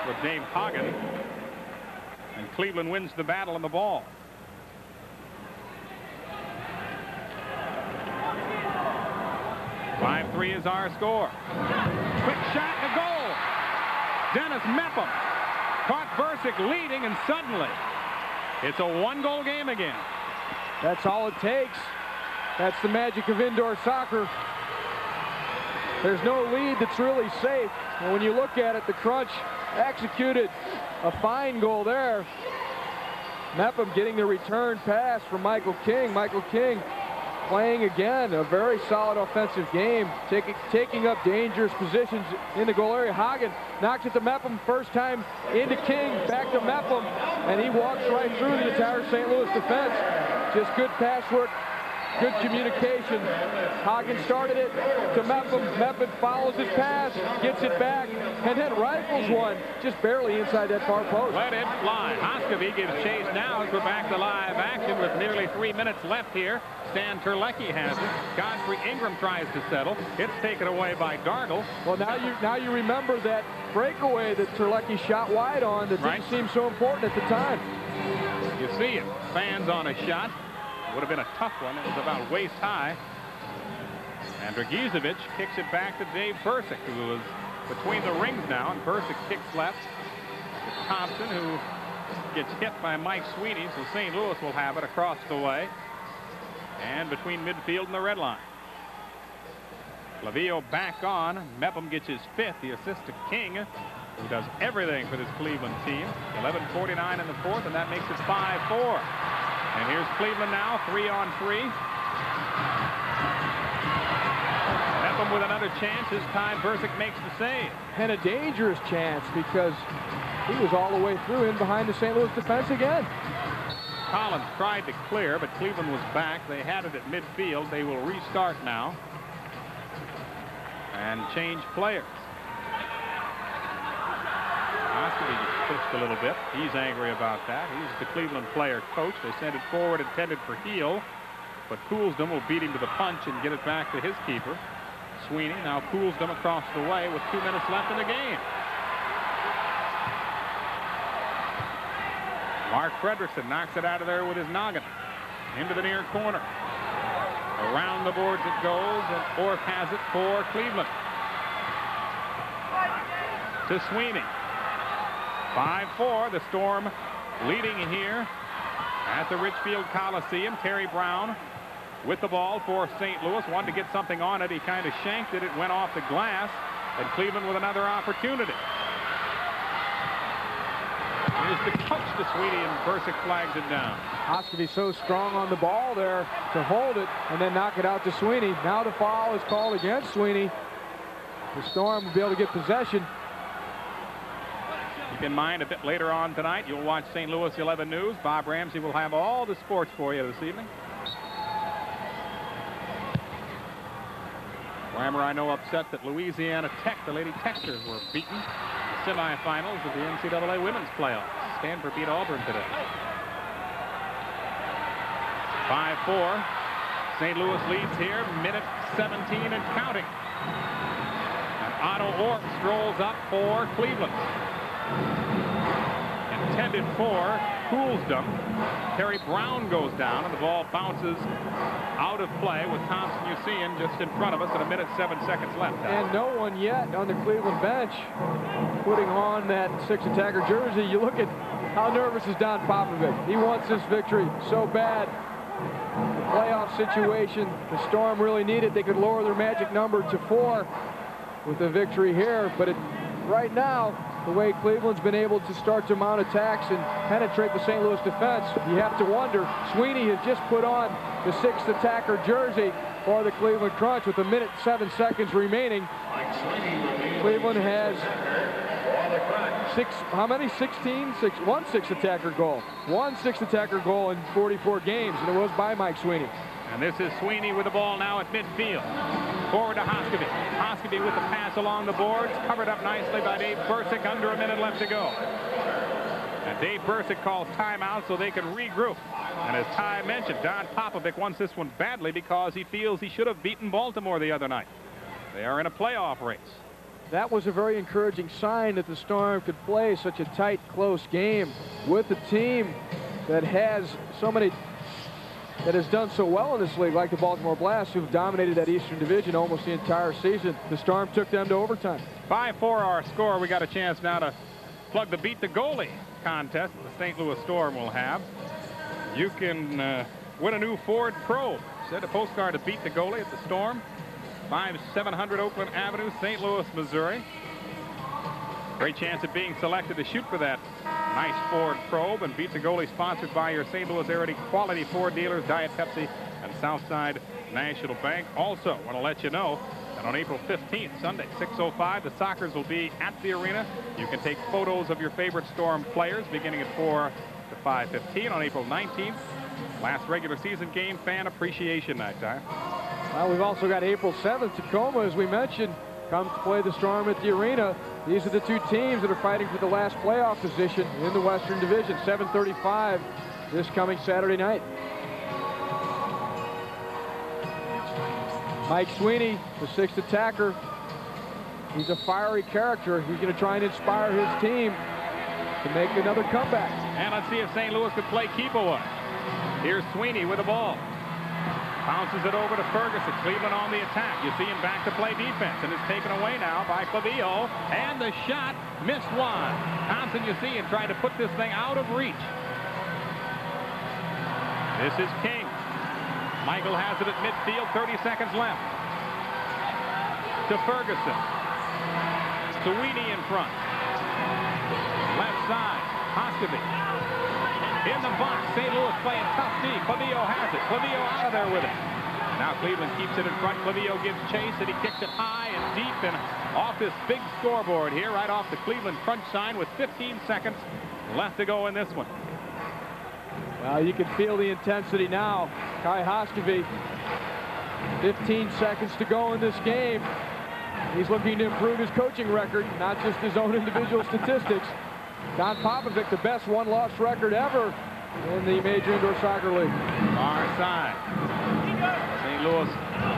with Dave Hagen, and Cleveland wins the battle on the ball. 5-3 is our score. Quick shot and a goal. Dennis Mepham caught Bursick leading, and suddenly it's a one-goal game again.
That's all it takes. That's the magic of indoor soccer. There's no lead that's really safe. And when you look at it, the crunch executed a fine goal there. Mepham getting the return pass from Michael King. Michael King playing again a very solid offensive game, taking up dangerous positions in the goal area. Hagen knocks it to Mepham, first time into King, back to Mepham, and he walks right through the entire St. Louis defense. Just good pass work, good communication. Hagen started it to Mepham. Mepham follows his pass, gets it back, and then rifles one just barely inside that far post.
Let it fly. Hoskevy gives chase now as we're back to live action with nearly 3 minutes left here. Stan Terlecki has it. Godfrey Ingram tries to settle. It's taken away by Dargle.
Well, now you remember that breakaway that Terlecki shot wide on that didn't seem so important at the time.
You see it. Fans on a shot. Would have been a tough one. It was about waist high. And Georgiyevich kicks it back to Dave Bursick, who is between the rings now, and Bursick kicks left. It's Thompson, who gets hit by Mike Sweeney, so St. Louis will have it across the way and between midfield and the red line. Lavillo back on. Mepham gets his 5th, the assist to King, who does everything for this Cleveland team. 11:49 in the 4th, and that makes it 5-4. And here's Cleveland now, 3-on-3. Mepham with another chance. This time Bursick makes the save.
And a dangerous chance because he was all the way through in behind the St. Louis defense again.
Collins tried to clear, but Cleveland was back. They had it at midfield. They will restart now and change players. Hoskevy gets pushed a little bit. He's angry about that. He's the Cleveland player coach. They sent it forward intended for Heel, but Coulsdom will beat him to the punch and get it back to his keeper. Sweeney now Coulsdom across the way with 2 minutes left in the game. Mark Fredrickson knocks it out of there with his noggin into the near corner. A Around the boards it goes, and Orff has it for Cleveland. To Sweeney. 5-4, the Storm leading here at the Richfield Coliseum. Terry Brown with the ball for St. Louis. Wanted to get something on it. He kind of shanked it. It went off the glass. And Cleveland with another opportunity. Here's the touch to Sweeney, and Bursick flags it down.
Hoskovy so strong on the ball there to hold it and then knock it out to Sweeney. Now the foul is called against Sweeney. The Storm will be able to get possession.
Keep in mind, a bit later on tonight, you'll watch St. Louis 11 News. Bob Ramsey will have all the sports for you this evening. Weimer, I know, upset that Louisiana Tech, the Lady Techsters, were beaten in the semifinals of the NCAA Women's Playoffs. Stanford beat Auburn today. 5-4. St. Louis leads here, minute 17 and counting. And Otto Orff strolls up for Cleveland. Intended for Coulsdom. Terry Brown goes down, and the ball bounces out of play with Thompson-Usean just in front of us at a minute 7 seconds left.
And no one yet on the Cleveland bench putting on that six-attacker jersey. You look at how nervous is Don Popovic. He wants this victory so bad. The playoff situation, the Storm really need it. They could lower their magic number to 4 with a victory here, but right now, the way Cleveland's been able to start to mount attacks and penetrate the St. Louis defense, you have to wonder. Sweeney has just put on the sixth attacker jersey for the Cleveland Crunch with a minute 7 seconds remaining. Cleveland has how many? 16? One six-attacker goal. One six-attacker goal in 44 games, and it was by Mike Sweeney.
And this is Sweeney with the ball now at midfield. Forward to Hoskovy. Hoskovy with the pass along the boards, covered up nicely by Dave Bursick. Under a minute left to go. And Dave Bursick calls timeout so they can regroup. And as Ty mentioned, Don Popovic wants this one badly because he feels he should have beaten Baltimore the other night. They are in a playoff race.
That was a very encouraging sign that the Storm could play such a tight, close game with a team that has done so well in this league, like the Baltimore Blast, who've dominated that Eastern Division almost the entire season. The Storm took them to overtime.
5-4 our score. We got a chance now to plug the Beat the Goalie contest the St. Louis Storm will have. You can win a new Ford Probe. Send a postcard to Beat the Goalie at the Storm, 5700 Oakland Avenue, St. Louis, Missouri. Great chance of being selected to shoot for that nice Ford Probe. And Beat the Goalie sponsored by your St. Louis area quality Ford dealers, Diet Pepsi and Southside National Bank. Also want to let you know that on April 15th, Sunday, 6:05, the Sockers will be at the arena. You can take photos of your favorite Storm players beginning at 4 to 5:15 on April 19th. Last regular season game, Fan Appreciation Night, Ty.
Well, we've also got April 7th, Tacoma, as we mentioned, comes to play the Storm at the arena. These are the two teams that are fighting for the last playoff position in the Western Division. 7:35 this coming Saturday night. Mike Sweeney, the sixth attacker. He's a fiery character. He's going to try and inspire his team to make another comeback.
And let's see if St. Louis could play keep away. Here's Sweeney with the ball. Bounces it over to Ferguson. Cleveland on the attack. You see him back to play defense, and it's taken away now by Clavillo. And the shot missed one. Thompson, you see him trying to put this thing out of reach. This is King. Michael has it at midfield. 30 seconds left. To Ferguson. Sweeney in front. Left side. Hoskovy. In the box, St. Louis playing tough D. Clavillo has it. Clavillo out of there with it. Now Cleveland keeps it in front. Clavillo gives chase, and he kicks it high and deep and off this big scoreboard here, right off the Cleveland Crunch sign with 15 seconds left to go in this one.
Well, you can feel the intensity now. Kai Hoskovy, 15 seconds to go in this game. He's looking to improve his coaching record, not just his own individual statistics. Don Popovic, the best one-loss record ever in the Major Indoor Soccer League.
Far side. St. Louis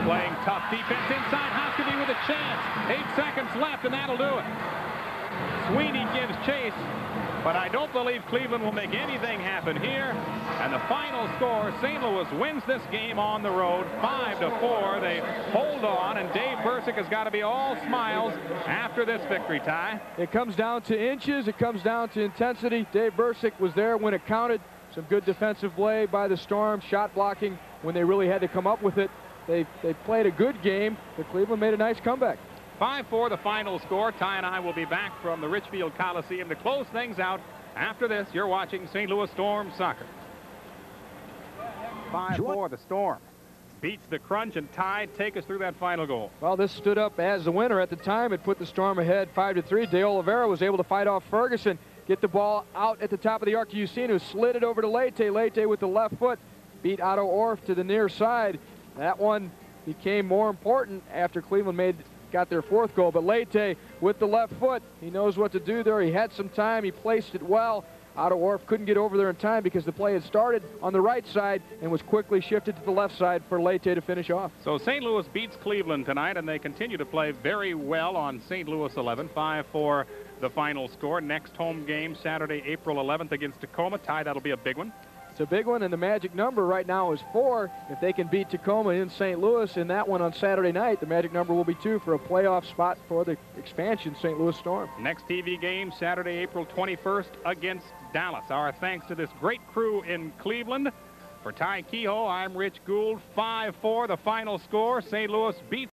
playing tough defense inside. Hoskovy with a chance. 8 seconds left, and that'll do it. Sweeney gives chase, but I don't believe Cleveland will make anything happen here. And the final score, St. Louis wins this game on the road, 5-4. They hold on, and Dave Bursick has got to be all smiles after this victory, Ty.
It comes down to inches. It comes down to intensity. Dave Bursick was there when it counted. Some good defensive play by the Storm, shot blocking when they really had to come up with it. They played a good game, but Cleveland made a nice comeback.
5-4 the final score. Ty and I will be back from the Richfield Coliseum to close things out. After this, you're watching St. Louis Storm soccer. 5-4 the Storm beats the Crunch, and Ty, take us through that final goal.
Well, this stood up as the winner at the time. It put the Storm ahead 5-3. De Oliveira was able to fight off Ferguson, get the ball out at the top of the arc. You've seen who slid it over to Leite. Leite with the left foot beat Otto Orff to the near side. That one became more important after Cleveland got their fourth goal. But Leite with the left foot, he knows what to do there. He had some time. He placed it well. Otto Orff couldn't get over there in time because the play had started on the right side and was quickly shifted to the left side for Leite to finish off.
So St. Louis beats Cleveland tonight, and they continue to play very well on St. Louis 11. 5-4 the final score. Next home game Saturday, April 11th against Tacoma. Ty, that'll be a big one.
It's a big one, and the magic number right now is 4. If they can beat Tacoma in St. Louis in that one on Saturday night, the magic number will be 2 for a playoff spot for the expansion St. Louis Storm.
Next TV game Saturday, April 21st against Dallas. Our thanks to this great crew in Cleveland. For Ty Kehoe, I'm Rich Gould. 5-4 the final score. St. Louis beats